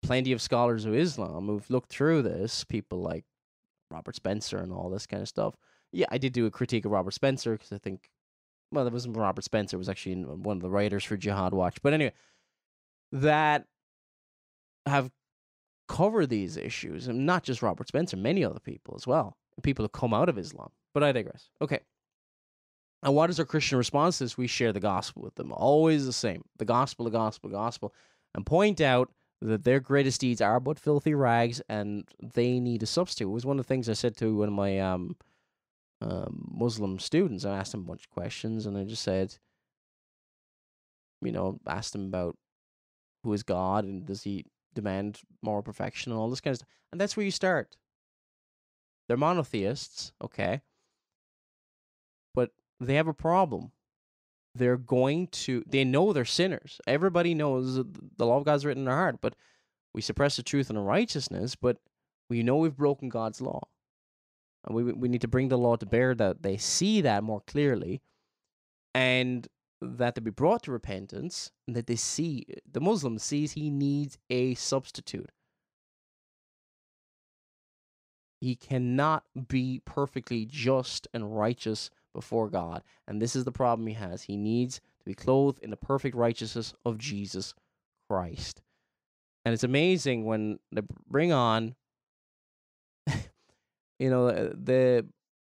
plenty of scholars of Islam who've looked through this, people like Robert Spencer and all this kind of stuff. Yeah, I did do a critique of Robert Spencer because I think, well, it wasn't Robert Spencer, it was actually one of the writers for Jihad Watch. But anyway, that have covered these issues, and not just Robert Spencer, many other people as well, people who come out of Islam. But I digress. Okay. And what is our Christian response to this? We share the gospel with them. Always the same. The gospel, the gospel, the gospel. And point out that their greatest deeds are but filthy rags, and they need a substitute. It was one of the things I said to one of my Muslim students. I asked him a bunch of questions, and I just said, asked him about who is God, and does he demand moral perfection, and all this kind of stuff. And that's where you start. They're monotheists, okay, but they have a problem. They know they're sinners. Everybody knows the law of God's written in their heart, but we suppress the truth and the righteousness, but we know we've broken God's law. And we need to bring the law to bear that they see that more clearly, and that they be brought to repentance, and that the Muslim sees he needs a substitute. He cannot be perfectly just and righteous before God. And this is the problem he has. He needs to be clothed in the perfect righteousness of Jesus Christ. And it's amazing when they bring on,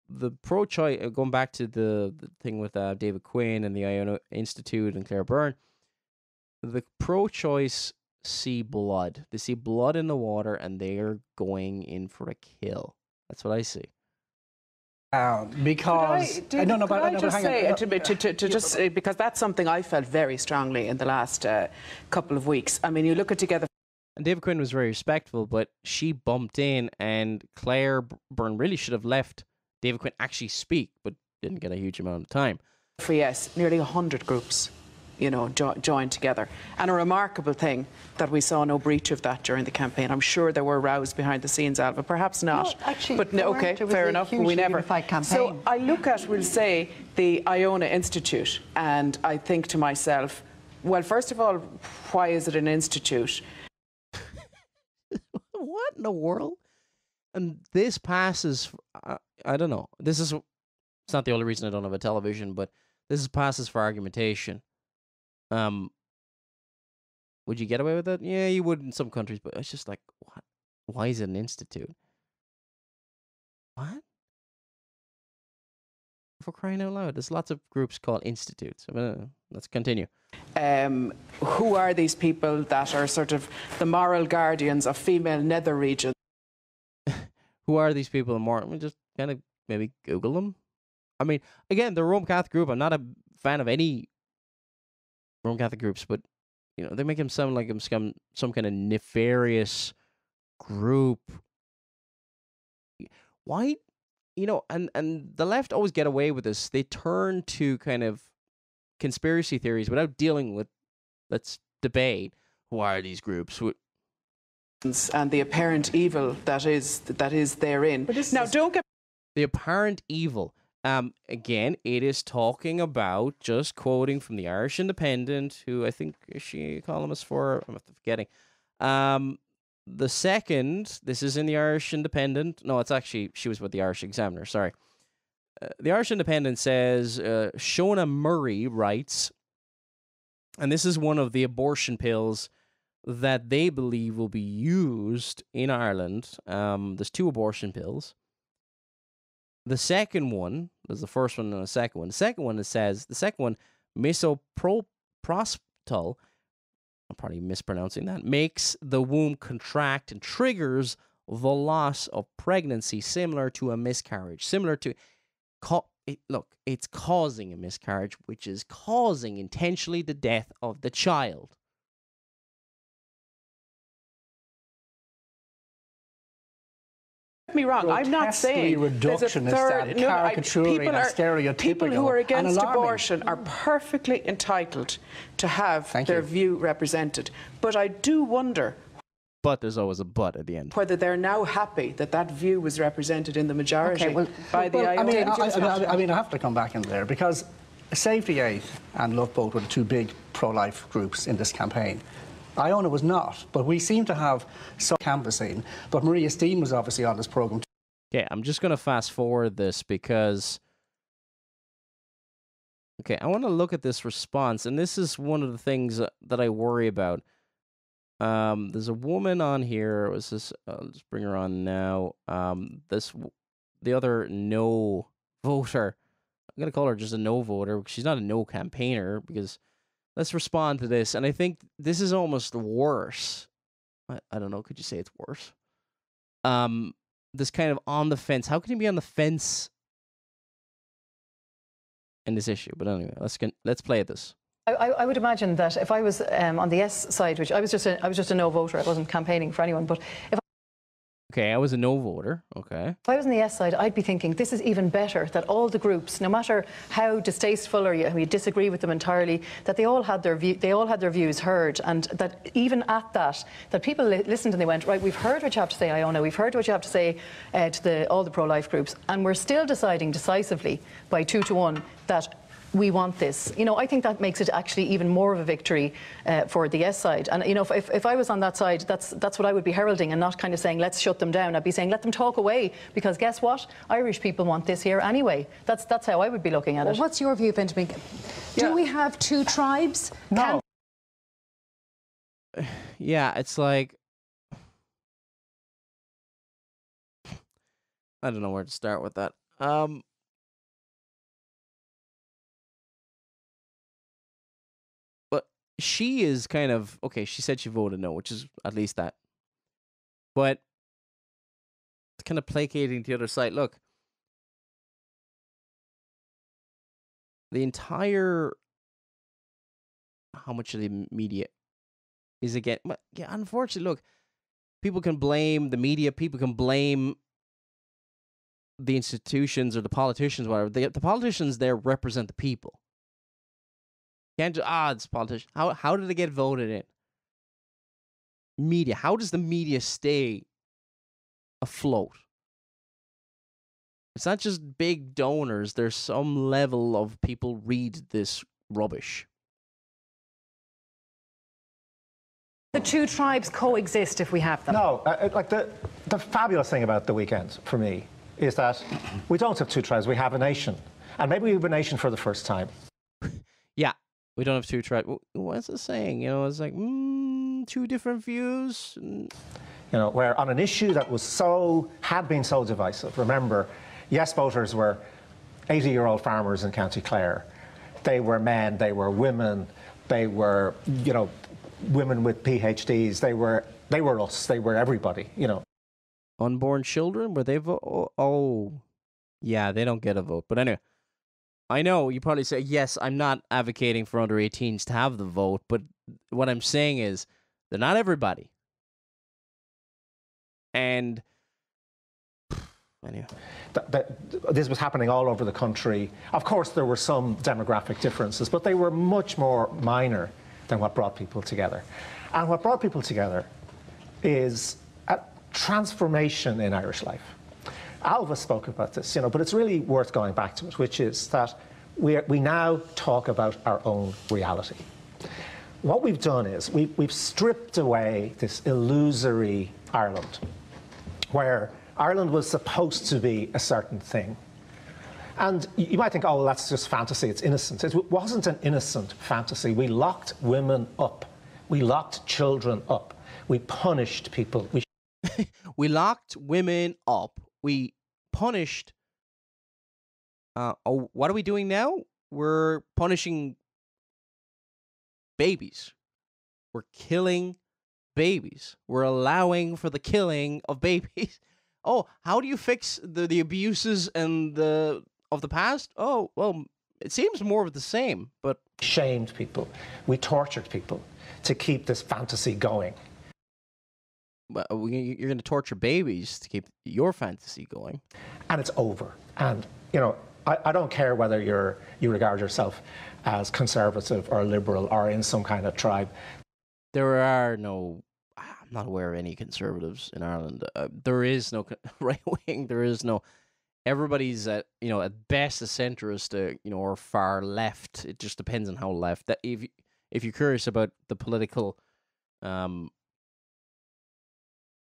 the pro-choice, going back to the thing with David Quinn and the Iona Institute and Claire Byrne, the pro-choice see blood. They see blood in the water, and they're going in for a kill. That's what I see. Because because that's something I felt very strongly in the last couple of weeks. I mean, you look at Together. And David Quinn was very respectful, but she bumped in, and Claire Byrne really should have let David Quinn actually speak, but didn't get a huge amount of time. For yes, nearly 100 groups, joined together. And a remarkable thing that we saw no breach of that during the campaign. I'm sure there were rows behind the scenes, Alva, perhaps not. No, actually, but okay, fair enough. We never. So I look at, we'll say, the Iona Institute, and I think to myself, well, first of all, why is it an institute? What in the world? And this passes, I don't know. It's not the only reason I don't have a television, but this passes for argumentation. Would you get away with it? Yeah, you would in some countries, but it's just like, what? Why is it an institute? What? For crying out loud. There's lots of groups called institutes. Let's continue. Who are these people that are sort of the moral guardians of female nether regions? Who are these people? Just kind of maybe Google them. I mean, again, the Roman Catholic group, I'm not a fan of any Roman Catholic groups, but, they make them sound like some kind of nefarious group. Why? And the left always get away with this. They turn to kind of conspiracy theories without dealing with, let's debate, why are these groups? And the apparent evil that is therein. Now, don't get the apparent evil. Again, it is talking about, just quoting from the Irish Independent, who I think is she a columnist for, I'm forgetting. The second, this is in the Irish Independent. No, it's actually, she was with the Irish Examiner, sorry. the Irish Independent says, Shona Murray writes, and this is one of the abortion pills that they believe will be used in Ireland. There's 2 abortion pills. The second one, there's the first one and the second one. The second one, it says, the second one, misoprostol, I'm probably mispronouncing that, makes the womb contract and triggers the loss of pregnancy, similar to a miscarriage. Similar to, look, it's causing a miscarriage, which is causing intentionally the death of the child. Me wrong. I'm not saying reductionist, caricaturing, and stereotypical. People who are against and abortion are perfectly entitled to have their view represented. But I do wonder. But there's always a but at the end. Whether they're now happy that that view was represented in the majority by the IOD. I mean, I have to come back in there because Save the 8 and Love Boat were the 2 big pro-life groups in this campaign. Iona was not, but we seem to have some canvassing. But Maria Steen was obviously on this programme. Okay, I'm just going to fast forward this because... Okay, I want to look at this response, and this is one of the things that I worry about. There's a woman on here. Was this? I'll just bring her on now. The other no voter. I'm going to call her just a no voter. She's not a no campaigner because... Let's respond to this, and I think this is almost worse. I don't know, could you say it's worse? This kind of on the fence. How can you be on the fence in this issue? But anyway, let's play this. I would imagine that if I was on the yes side, which I was just a no voter, I wasn't campaigning for anyone, but if Okay, I was a no voter. Okay. If I was on the yes side, I'd be thinking this is even better, that all the groups, no matter how distasteful or you disagree with them entirely, that they all had their views heard, and that even at that people listened and they went, right, we've heard what you have to say, Iona, we've heard what you have to say to all the pro-life groups, and we're still deciding decisively by 2-1 that we want this. You know, I think that makes it actually even more of a victory for the yes side. And, you know, if I was on that side, that's what I would be heralding, and not kind of saying, let's shut them down. I'd be saying, let them talk away, because guess what? Irish people want this here anyway. That's how I would be looking at it. What's your view, Benjamin? Do we have 2 tribes? No. Yeah, it's like... I don't know where to start with that. She is kind of, okay, she said she voted no, which is at least that. But kind of placating the other side. Look, the entire, how much of the media is again, yeah, unfortunately, look, people can blame the media, people can blame the institutions or the politicians, whatever. The politicians there represent the people. Can't just, it's politicians. How did they get voted in? Media. How does the media stay afloat? It's not just big donors. There's some level of people read this rubbish. The 2 tribes coexist if we have them. No, like the fabulous thing about the weekend for me is that we don't have 2 tribes. We have a nation, and maybe we have a nation for the first time. Yeah. We don't have 2 tribes. What's it saying? You know, it's like, 2 different views. You know, where on an issue that had been so divisive. Remember, yes voters were 80-year-old farmers in County Clare. They were men, they were women, they were, you know, women with PhDs. They were us, they were everybody, you know. Unborn children, were they vote? Oh, yeah, they don't get a vote. But anyway. I know, you probably say, yes, I'm not advocating for under 18s to have the vote, but what I'm saying is, they're not everybody. And, anyway. This was happening all over the country. Of course, there were some demographic differences, but they were much more minor than what brought people together. And what brought people together is a transformation in Irish life. Alva spoke about this, you know, but it's really worth going back to it, which is that we now talk about our own reality. What we've done is we've stripped away this illusory Ireland, where Ireland was supposed to be a certain thing. And you might think, oh, well, that's just fantasy, it's innocent. It wasn't an innocent fantasy. We locked women up. We locked children up. We punished people. We locked women up. We punished. What are we doing now? We're punishing babies. We're killing babies. We're allowing for the killing of babies. Oh, how do you fix the abuses and of the past? Oh, well, it seems more of the same, but... Shamed people. We tortured people to keep this fantasy going. Well, you're going to torture babies to keep your fantasy going. And it's over. And, you know, I don't care whether you regard yourself as conservative or liberal or in some kind of tribe. There are no... I'm not aware of any conservatives in Ireland. There is no right wing. There is no... Everybody's at best a centrist, or far left. It just depends on how left. That if you're curious about the political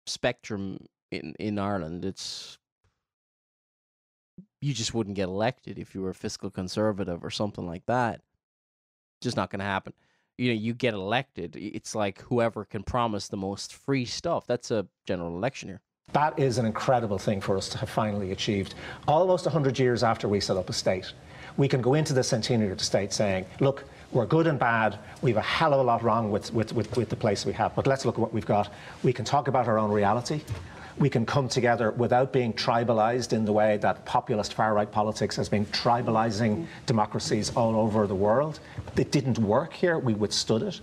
spectrum in Ireland, you just wouldn't get elected if you were a fiscal conservative or something like that. Just not going to happen. You get elected. It's like whoever can promise the most free stuff. That's a general election here. That is an incredible thing for us to have finally achieved. Almost 100 years after we set up a state, we can go into the centenary of the state saying, look, we're good and bad. We have a hell of a lot wrong with the place we have, but let's look at what we've got. We can talk about our own reality. We can come together without being tribalized in the way that populist far-right politics has been tribalizing democracies all over the world. It didn't work here. We withstood it.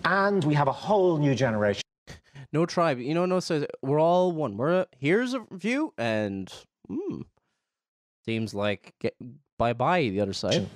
And we have a whole new generation. No tribe. No says we're all one. Here's a view, and seems like bye-bye the other side.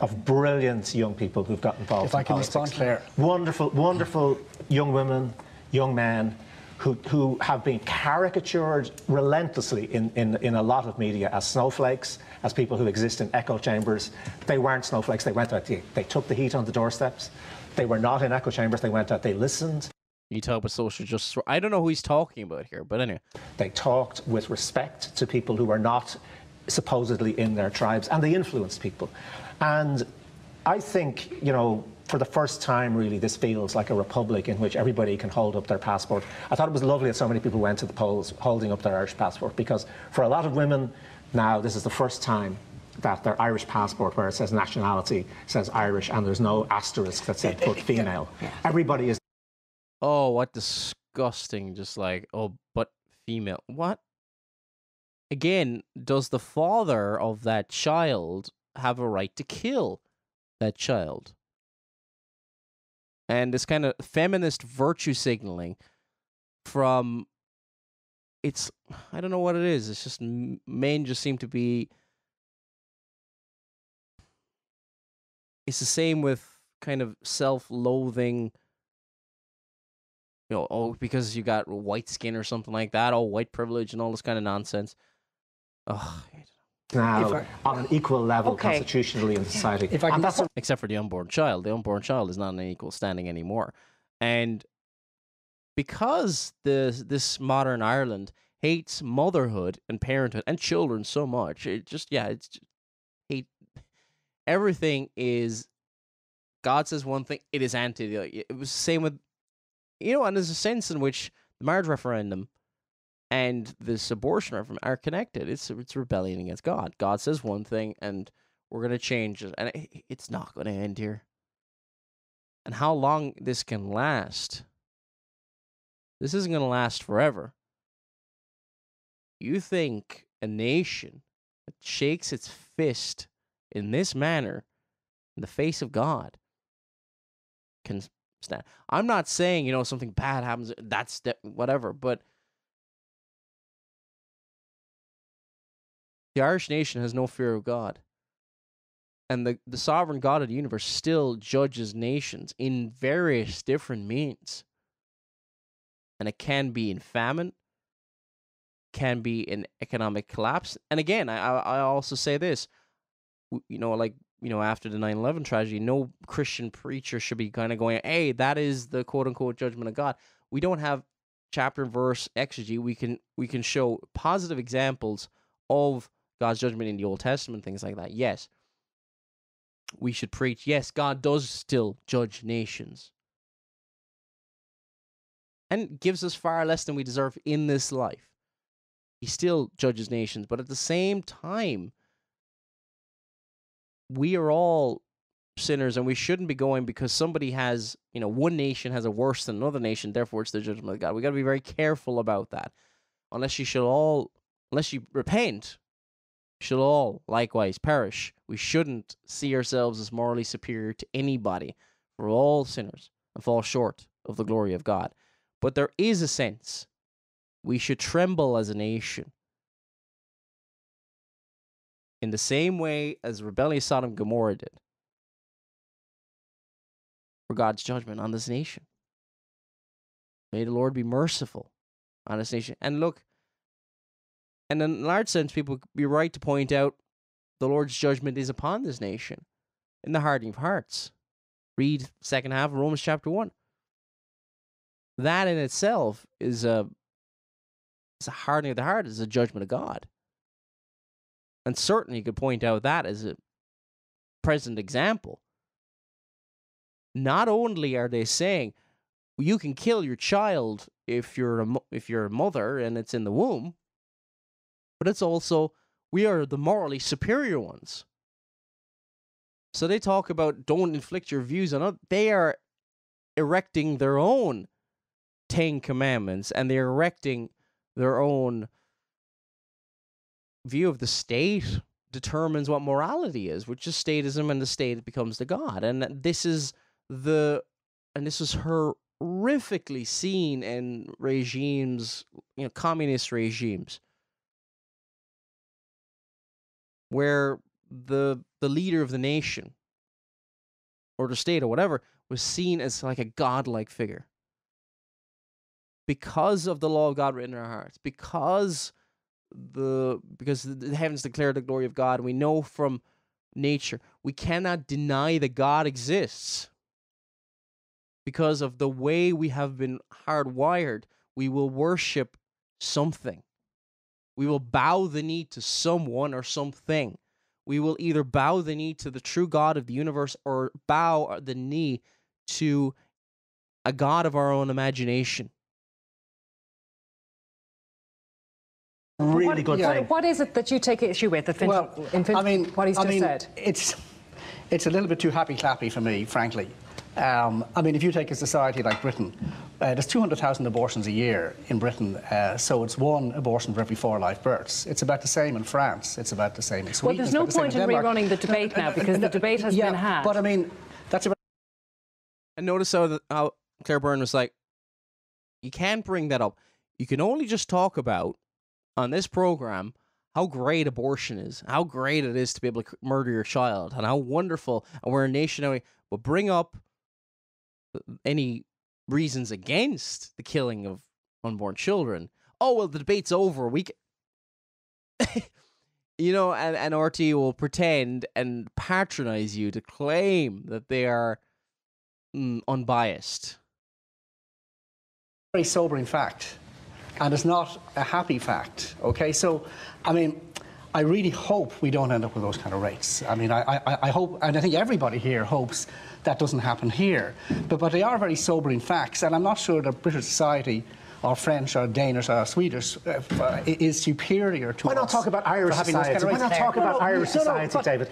Of brilliant young people who've got involved in politics. If I can respond, Claire. Wonderful young women, young men, who have been caricatured relentlessly in a lot of media as snowflakes, as people who exist in echo chambers. They weren't snowflakes. They went out. They took the heat on the doorsteps. They were not in echo chambers. They went out. They listened. You talk about social justice. I don't know who he's talking about here, but anyway. They talked with respect to people who were not supposedly in their tribes, and they influenced people. And I think, for the first time, really, this feels like a republic in which everybody can hold up their passport. I thought it was lovely that so many people went to the polls holding up their Irish passport, because for a lot of women now, this is the first time that their Irish passport, where it says nationality, says Irish, and there's no asterisk that said put female. Everybody is... Oh, what disgusting. Just like, but female. What? Again, does the father of that child have a right to kill that child? And this kind of feminist virtue signaling from... I don't know what it is. It's just men just seem to be... It's the same with kind of self-loathing... because you got white skin or something like that, white privilege and all this kind of nonsense. Now, on an equal level constitutionally in society. Except for the unborn child. The unborn child is not in an equal standing anymore. And because this modern Ireland hates motherhood and parenthood and children so much, it's just hate. Everything is, God says one thing, it is anti. It was the same with, and there's a sense in which the marriage referendum and this abortion referendum are connected. It's rebellion against God. God says one thing, and we're going to change it. And it's not going to end here. And how long this can last, this isn't going to last forever. You think a nation that shakes its fist in this manner in the face of God can stand? I'm not saying, something bad happens, that's whatever, but the Irish nation has no fear of God. And the sovereign God of the universe still judges nations in various different means. And it can be in famine, can be in economic collapse. And again, I also say this, after the 9/11 tragedy, no Christian preacher should be kind of going, hey, that is the quote-unquote judgment of God. We don't have chapter and verse exegy. We can show positive examples of God's judgment in the Old Testament, things like that. Yes, we should preach. Yes, God does still judge nations and gives us far less than we deserve in this life. He still judges nations, but at the same time, we are all sinners, and we shouldn't be going because somebody has, one nation has a worse than another nation, therefore it's the judgment of God. We got to be very careful about that. Unless you repent, you shall all likewise perish. We shouldn't see ourselves as morally superior to anybody. We're all sinners and fall short of the glory of God. But there is a sense we should tremble as a nation. In the same way as rebellious Sodom and Gomorrah did. For God's judgment on this nation. May the Lord be merciful on this nation. And look, and in a large sense, people would be right to point out the Lord's judgment is upon this nation in the hardening of hearts. Read second half of Romans chapter 1. That in itself is a hardening of the heart, is a judgment of God. And certainly you could point out that as a present example. Not only are they saying you can kill your child if you're a mother and it's in the womb, but it's also we are the morally superior ones. So they talk about don't inflict your views on others. They are erecting their own 10 commandments, and they're erecting their own view of the state determines what morality is, which is statism, and the state becomes the God. And this is horrifically seen in regimes, communist regimes, where the leader of the nation or the state or whatever was seen as like a godlike figure. Because of the law of God written in our hearts, because the heavens declare the glory of God, we know from nature, we cannot deny that God exists. Because of the way we have been hardwired, we will worship something. We will bow the knee to someone or something. We will either bow the knee to the true God of the universe or bow the knee to a God of our own imagination. Really good thing. What is it that you take issue with? What he's just said? It's a little bit too happy-clappy for me, frankly. If you take a society like Britain, there's 200,000 abortions a year in Britain, so it's one abortion for every 4 live births. It's about the same in France. It's about the same in Sweden. Well, there's no point in rerunning the debate now because the debate has been had. But that's about. And notice how Claire Byrne was like, you can't bring that up. You can only just talk about on this program how great abortion is, how great it is to be able to murder your child, and how wonderful, and we're a nation anyway, but bring up any reasons against the killing of unborn children. Oh, well, the debate's over. And RT will pretend and patronize you to claim that they are unbiased. Very sobering fact. And it's not a happy fact, okay? So, I really hope we don't end up with those kind of rates. I hope, and I think everybody here hopes that doesn't happen here. But they are very sobering facts, and I'm not sure that British society or French or Danish or Swedish is superior to us. Why not talk about Irish society? Why not talk about Irish society, David?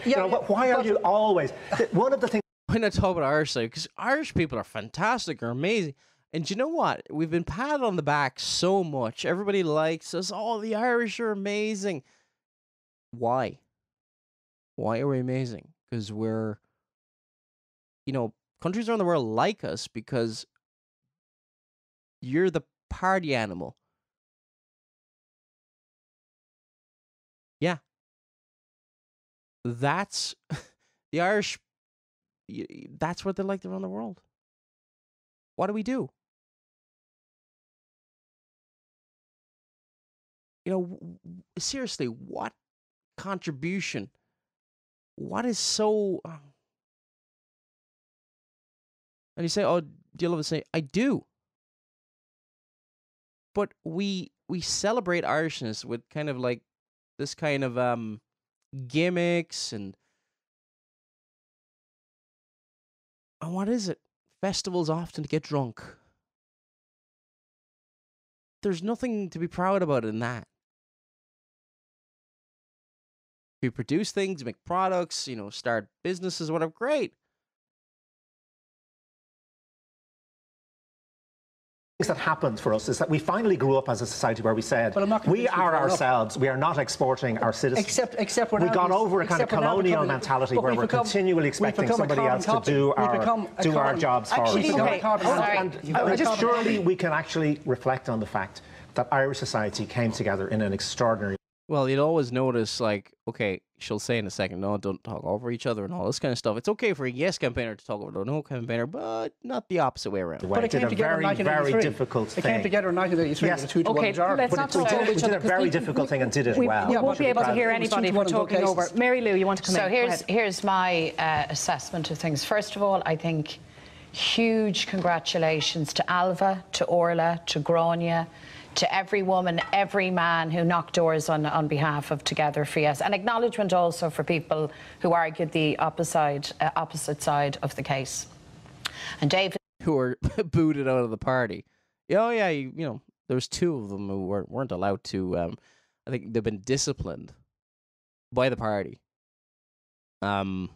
Why are you always... One of the things... Why not talk about Irish society? Because Irish people are fantastic, are amazing. And you know what? We've been patted on the back so much. Everybody likes us. Oh, the Irish are amazing. Why? Why are we amazing? Because we're, countries around the world like us because you're the party animal. Yeah. That's the Irish. That's what they're like around the world. What do we do? Seriously, what contribution? What is so... And you say, oh, do you love to say, I do. But we celebrate Irishness with kind of like this kind of gimmicks and what is it? Festivals often get drunk. There's nothing to be proud about in that. If you produce things, make products, start businesses, whatever, great. That happened for us is that we finally grew up as a society where we said, we are ourselves, we are not exporting our citizens. Except we got over a kind of colonial mentality where we're continually expecting somebody else to do our jobs for us. Surely we can actually reflect on the fact that Irish society came together in an extraordinary. Well, you'll always notice, okay, she'll say in a second, no, don't talk over each other and all this kind of stuff. It's okay for a yes campaigner to talk over a no campaigner, but not the opposite way around. But it came together in 1983. Very difficult thing. It came together in 1983 with a 2-to-1 majority. Let's not talk over each other. We did a very difficult thing and did it well. We won't be able to hear anybody if we're talking over. Mary Lou, you want to come in? So here's my assessment of things. First of all, I think huge congratulations to Alva, to Orla, to Grania, to every woman, every man who knocked doors on behalf of Together for Yes. And acknowledgement also for people who argued the opposite side of the case. And David... Who were booted out of the party. Oh, yeah, there was 2 of them who weren't allowed to... I think they've been disciplined by the party. Look,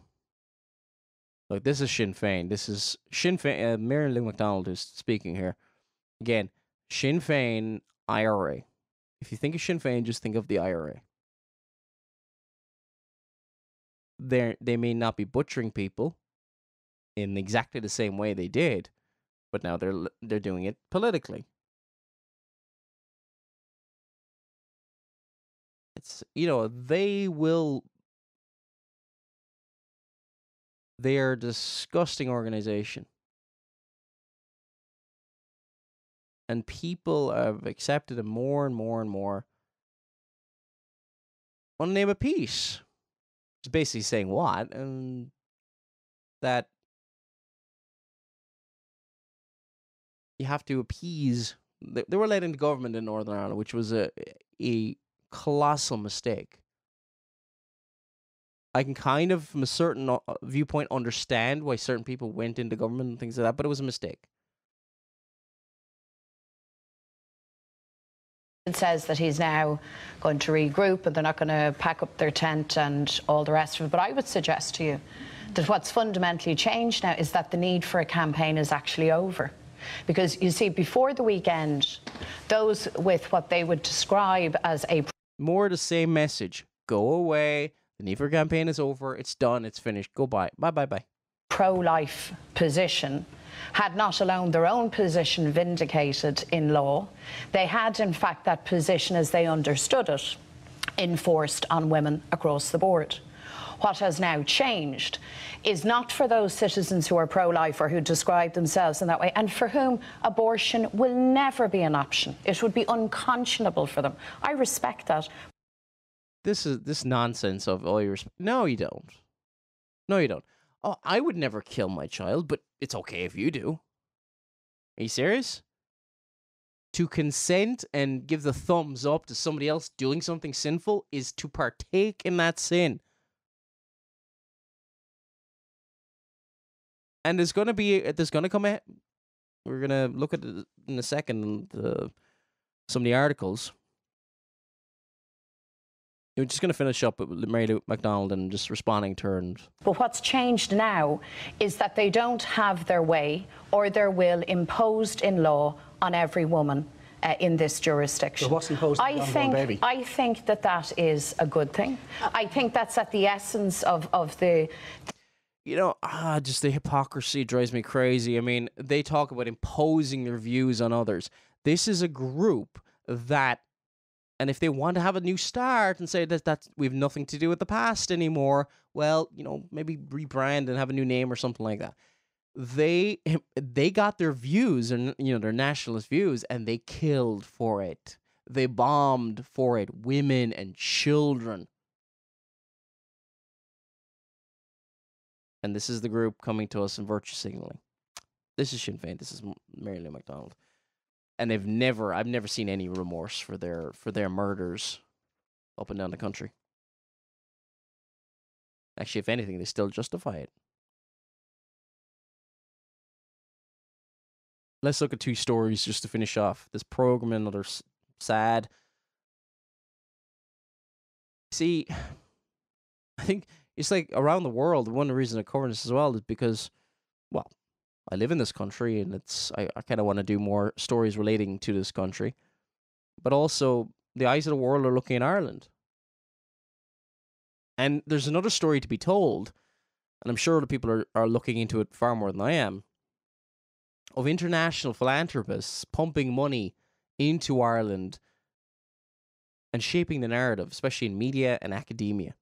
this is Sinn Féin. This is Sinn Féin... Mary Lou McDonald is speaking here. Again, Sinn Féin... IRA. If you think of Sinn Féin, just think of the IRA. They may not be butchering people in exactly the same way they did, but now they're doing it politically. It's they are a disgusting organization. And people have accepted it more and more and more. On the name of peace. It's basically saying what? And that you have to appease. They were letting the government in Northern Ireland, which was a colossal mistake. I can kind of, from a certain viewpoint, understand why certain people went into government and things like that, but it was a mistake. It says that he's now going to regroup and they're not going to pack up their tent and all the rest of it. But I would suggest to you that what's fundamentally changed now is that the need for a campaign is actually over. Because, you see, before the weekend, those with what they would describe as a... More the same message. Go away. The need for a campaign is over. It's done. It's finished. Go bye. Bye, bye, bye. Pro-life position had not alone their own position vindicated in law, they had in fact that position as they understood it enforced on women across the board. What has now changed is not for those citizens who are pro-life or who describe themselves in that way and for whom abortion will never be an option. It would be unconscionable for them. I respect that. This nonsense of, oh, you respect. No, you don't. No, you don't. Oh, I would never kill my child, but it's okay if you do. Are you serious? To consent and give the thumbs up to somebody else doing something sinful is to partake in that sin. And there's going to come a... We're going to look at it in a second, some of the articles. We're just going to finish up with Mary Lou McDonald and just responding to her. But what's changed now is that they don't have their way or their will imposed in law on every woman in this jurisdiction. So what's imposed on the unborn baby? I think that is a good thing. I think that's at the essence of the... Just the hypocrisy drives me crazy. I mean, they talk about imposing their views on others. This is a group that... And if they want to have a new start and say that we have nothing to do with the past anymore, well, maybe rebrand and have a new name or something like that. They got their views and their nationalist views, and they killed for it. They bombed for it, women and children. And this is the group coming to us in virtue signaling. This is Sinn Féin. This is Mary Lou McDonald. And I've never seen any remorse for their murders up and down the country. Actually, if anything, they still justify it. Let's look at 2 stories just to finish off this program. Another sad. See, I think it's like around the world. One reason I cover this as well is because, well, I live in this country, and I kind of want to do more stories relating to this country. But also, the eyes of the world are looking at Ireland. And there's another story to be told, and I'm sure the people are looking into it far more than I am, of international philanthropists pumping money into Ireland and shaping the narrative, especially in media and academia.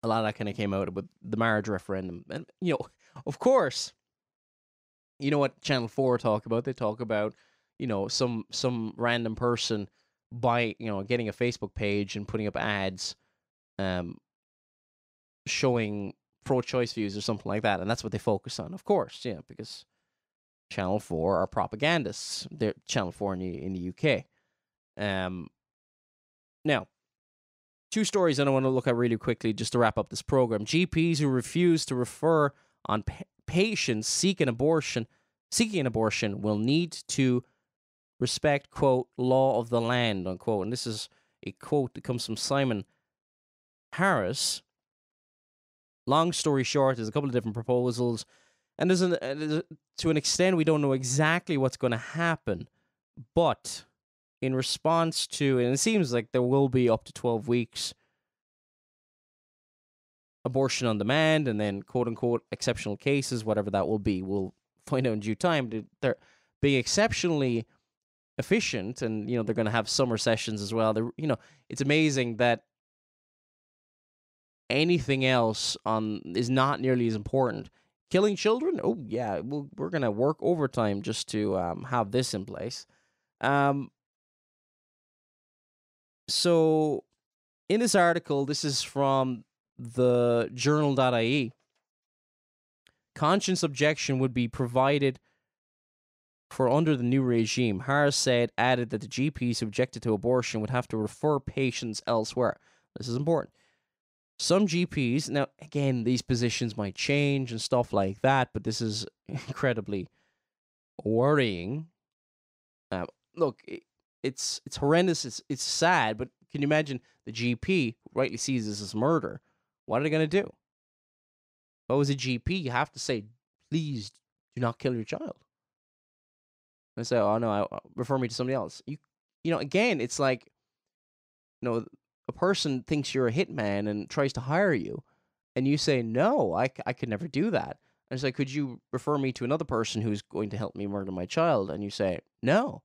A lot of that kind of came out with the marriage referendum. And, of course, you know what Channel 4 talk about? They talk about, some random person getting a Facebook page and putting up ads showing pro-choice views or something like that. And that's what they focus on, of course, because Channel 4 are propagandists. They're Channel 4 in the UK. Now, 2 stories I want to look at really quickly just to wrap up this program. GPs who refuse to refer on patients seeking an abortion will need to respect, quote, law of the land, unquote. And this is a quote that comes from Simon Harris. Long story short, there's a couple of different proposals. And to an extent, we don't know exactly what's going to happen. But in response to, and it seems like there will be up to 12 weeks abortion on demand, and then quote-unquote exceptional cases, whatever that will be. We'll find out in due time. They're being exceptionally efficient, and, they're going to have summer sessions as well. It's amazing that anything else is not nearly as important. Killing children? Oh, yeah, we're going to work overtime just to have this in place. So, in this article, this is from the journal.ie. Conscience objection would be provided for under the new regime. Harris added that the GPs who objected to abortion would have to refer patients elsewhere. This is important. Some GPs, now again, these positions might change and stuff like that, but this is incredibly worrying. Look, it's horrendous. It's sad, but can you imagine the GP who rightly sees this as murder? What are they going to do? If I was a GP, you have to say, please do not kill your child. And say, oh no, refer me to somebody else. Again, it's like, a person thinks you're a hitman and tries to hire you, and you say, no, I could never do that. And it's like, could you refer me to another person who's going to help me murder my child? And you say, no.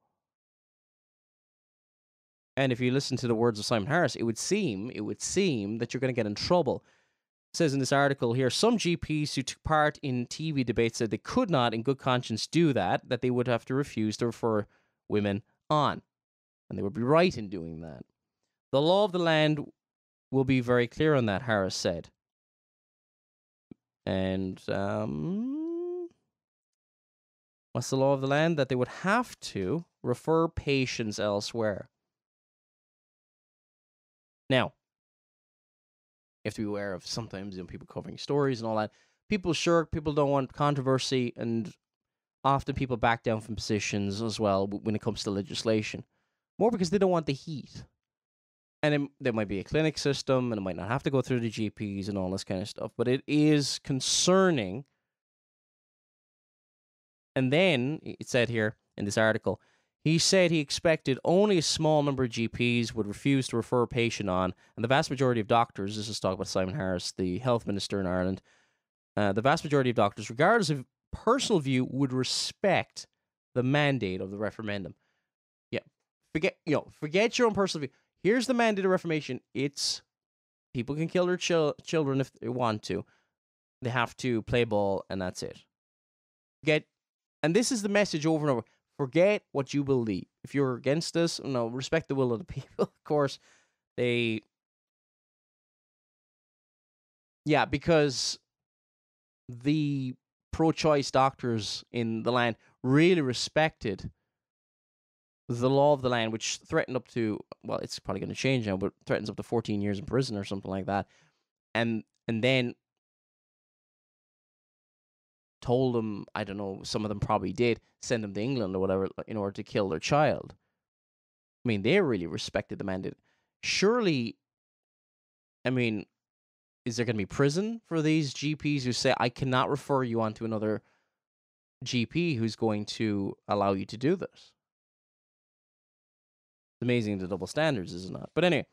And if you listen to the words of Simon Harris, it would seem that you're going to get in trouble. It says in this article here, some GPs who took part in TV debates said they could not in good conscience do that they would have to refuse to refer women on. And they would be right in doing that. The law of the land will be very clear on that, Harris said. And what's the law of the land? That they would have to refer patients elsewhere. Now, you have to be aware of sometimes people covering stories and all that. People don't want controversy, and often people back down from positions as well when it comes to legislation. More because they don't want the heat. And there might be a clinic system, and it might not have to go through the GPs and all this kind of stuff. But it is concerning. And then, it said here in this article, he said he expected only a small number of GPs would refuse to refer a patient on, and the vast majority of doctors, this is talking about Simon Harris, the health minister in Ireland, the vast majority of doctors, regardless of personal view, would respect the mandate of the referendum. Yeah, forget your own personal view. Here's the mandate of reformation. It's people can kill their children if they want to. They have to play ball, and that's it. And this is the message over and over. Forget what you believe. If you're against this, respect the will of the people. Of course, because the pro-choice doctors in the land really respected the law of the land, which threatened up to, well, it's probably going to change now, but threatens up to 14 years in prison or something like that, and then told them, I don't know, some of them probably did, send them to England or whatever in order to kill their child. I mean, they really respected the man. Did surely, I mean, is there going to be prison for these GPs who say, I cannot refer you on to another GP who's going to allow you to do this? It's amazing the double standards, is it not? But anyway,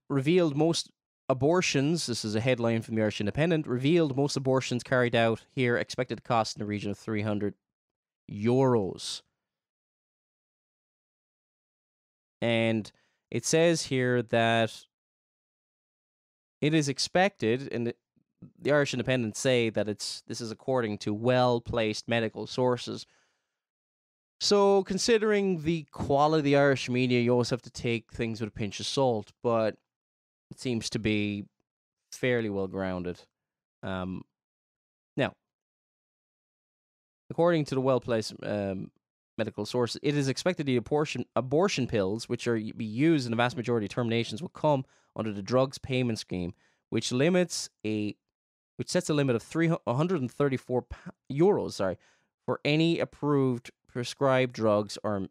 revealed most abortions, this is a headline from the Irish Independent, revealed most abortions carried out here expected to cost in the region of €300. And it says here that it is expected, and the Irish Independent say that this is according to well-placed medical sources. So, considering the quality of the Irish media, you always have to take things with a pinch of salt, but it seems to be fairly well grounded. Now, according to the well-placed medical sources, it is expected the abortion pills, which are be used in the vast majority of terminations, will come under the drugs payment scheme, which sets a limit of €134 for any approved prescribed drugs or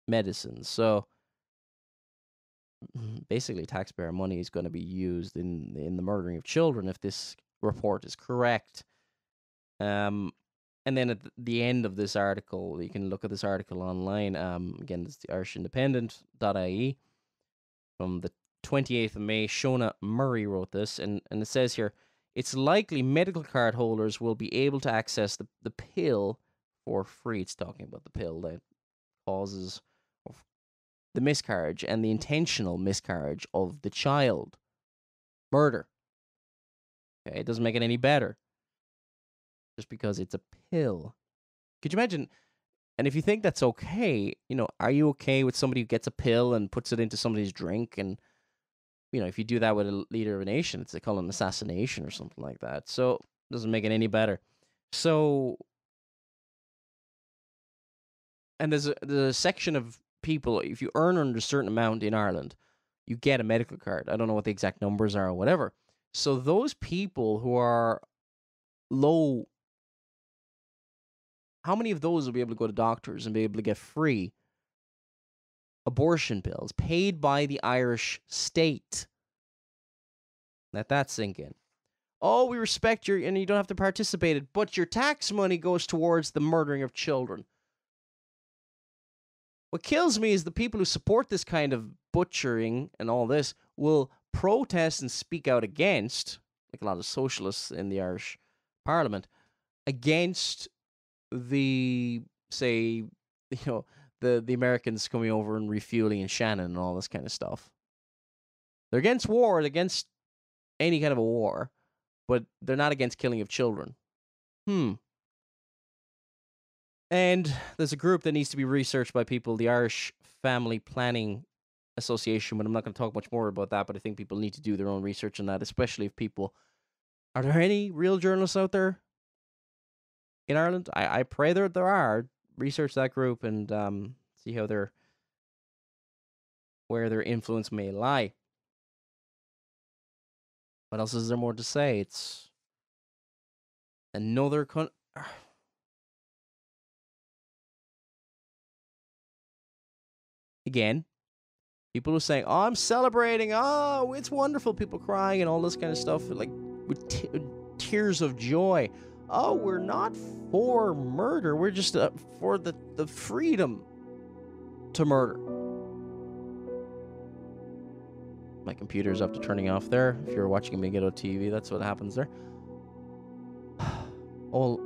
medicines. So basically, taxpayer money is going to be used in the murdering of children if this report is correct. And then at the end of this article, you can look at this article online. Again, it's the irishindependent.ie from the 28th of May. Shona Murray wrote this, and it says here, it's likely medical card holders will be able to access the pill for free. It's talking about the pill that causes the miscarriage and the intentional miscarriage of the child. Murder. Okay, it doesn't make it any better. Just because it's a pill. Could you imagine? And if you think that's okay, are you okay with somebody who gets a pill and puts it into somebody's drink? And, if you do that with a leader of a nation, it's called an assassination or something like that. So it doesn't make it any better. So, and there's a section of people, if you earn under a certain amount in Ireland, you get a medical card. I don't know what the exact numbers are or whatever. So those people who are low, how many of those will be able to go to doctors and be able to get free abortion pills paid by the Irish state? Let that sink in. Oh, we respect you, and you don't have to participate in it, but your tax money goes towards the murdering of children. What kills me is the people who support this kind of butchering and all this will protest and speak out against, like a lot of socialists in the Irish Parliament, against the Americans coming over and refueling in Shannon and all this kind of stuff. They're against war, they're against any kind of a war, but they're not against killing of children. And there's a group that needs to be researched by people, the Irish Family Planning Association, but I'm not going to talk much more about that, but I think people need to do their own research on that, especially if people... Are there any real journalists out there in Ireland? I pray there are. Research that group and see how where their influence may lie. What else is there more to say? It's another again, people are saying, "Oh, I'm celebrating. Oh, it's wonderful." People crying and all this kind of stuff, like with tears of joy. Oh, we're not for murder. We're just for the freedom to murder. My computer's up to turning off there. If you're watching Megiddo TV, that's what happens there. Oh,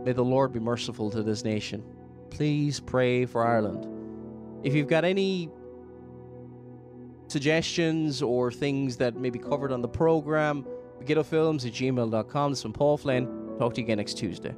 may the Lord be merciful to this nation. Please pray for Ireland. If you've got any suggestions or things that may be covered on the program, megiddofilms@gmail.com. This is from Paul Flynn. Talk to you again next Tuesday.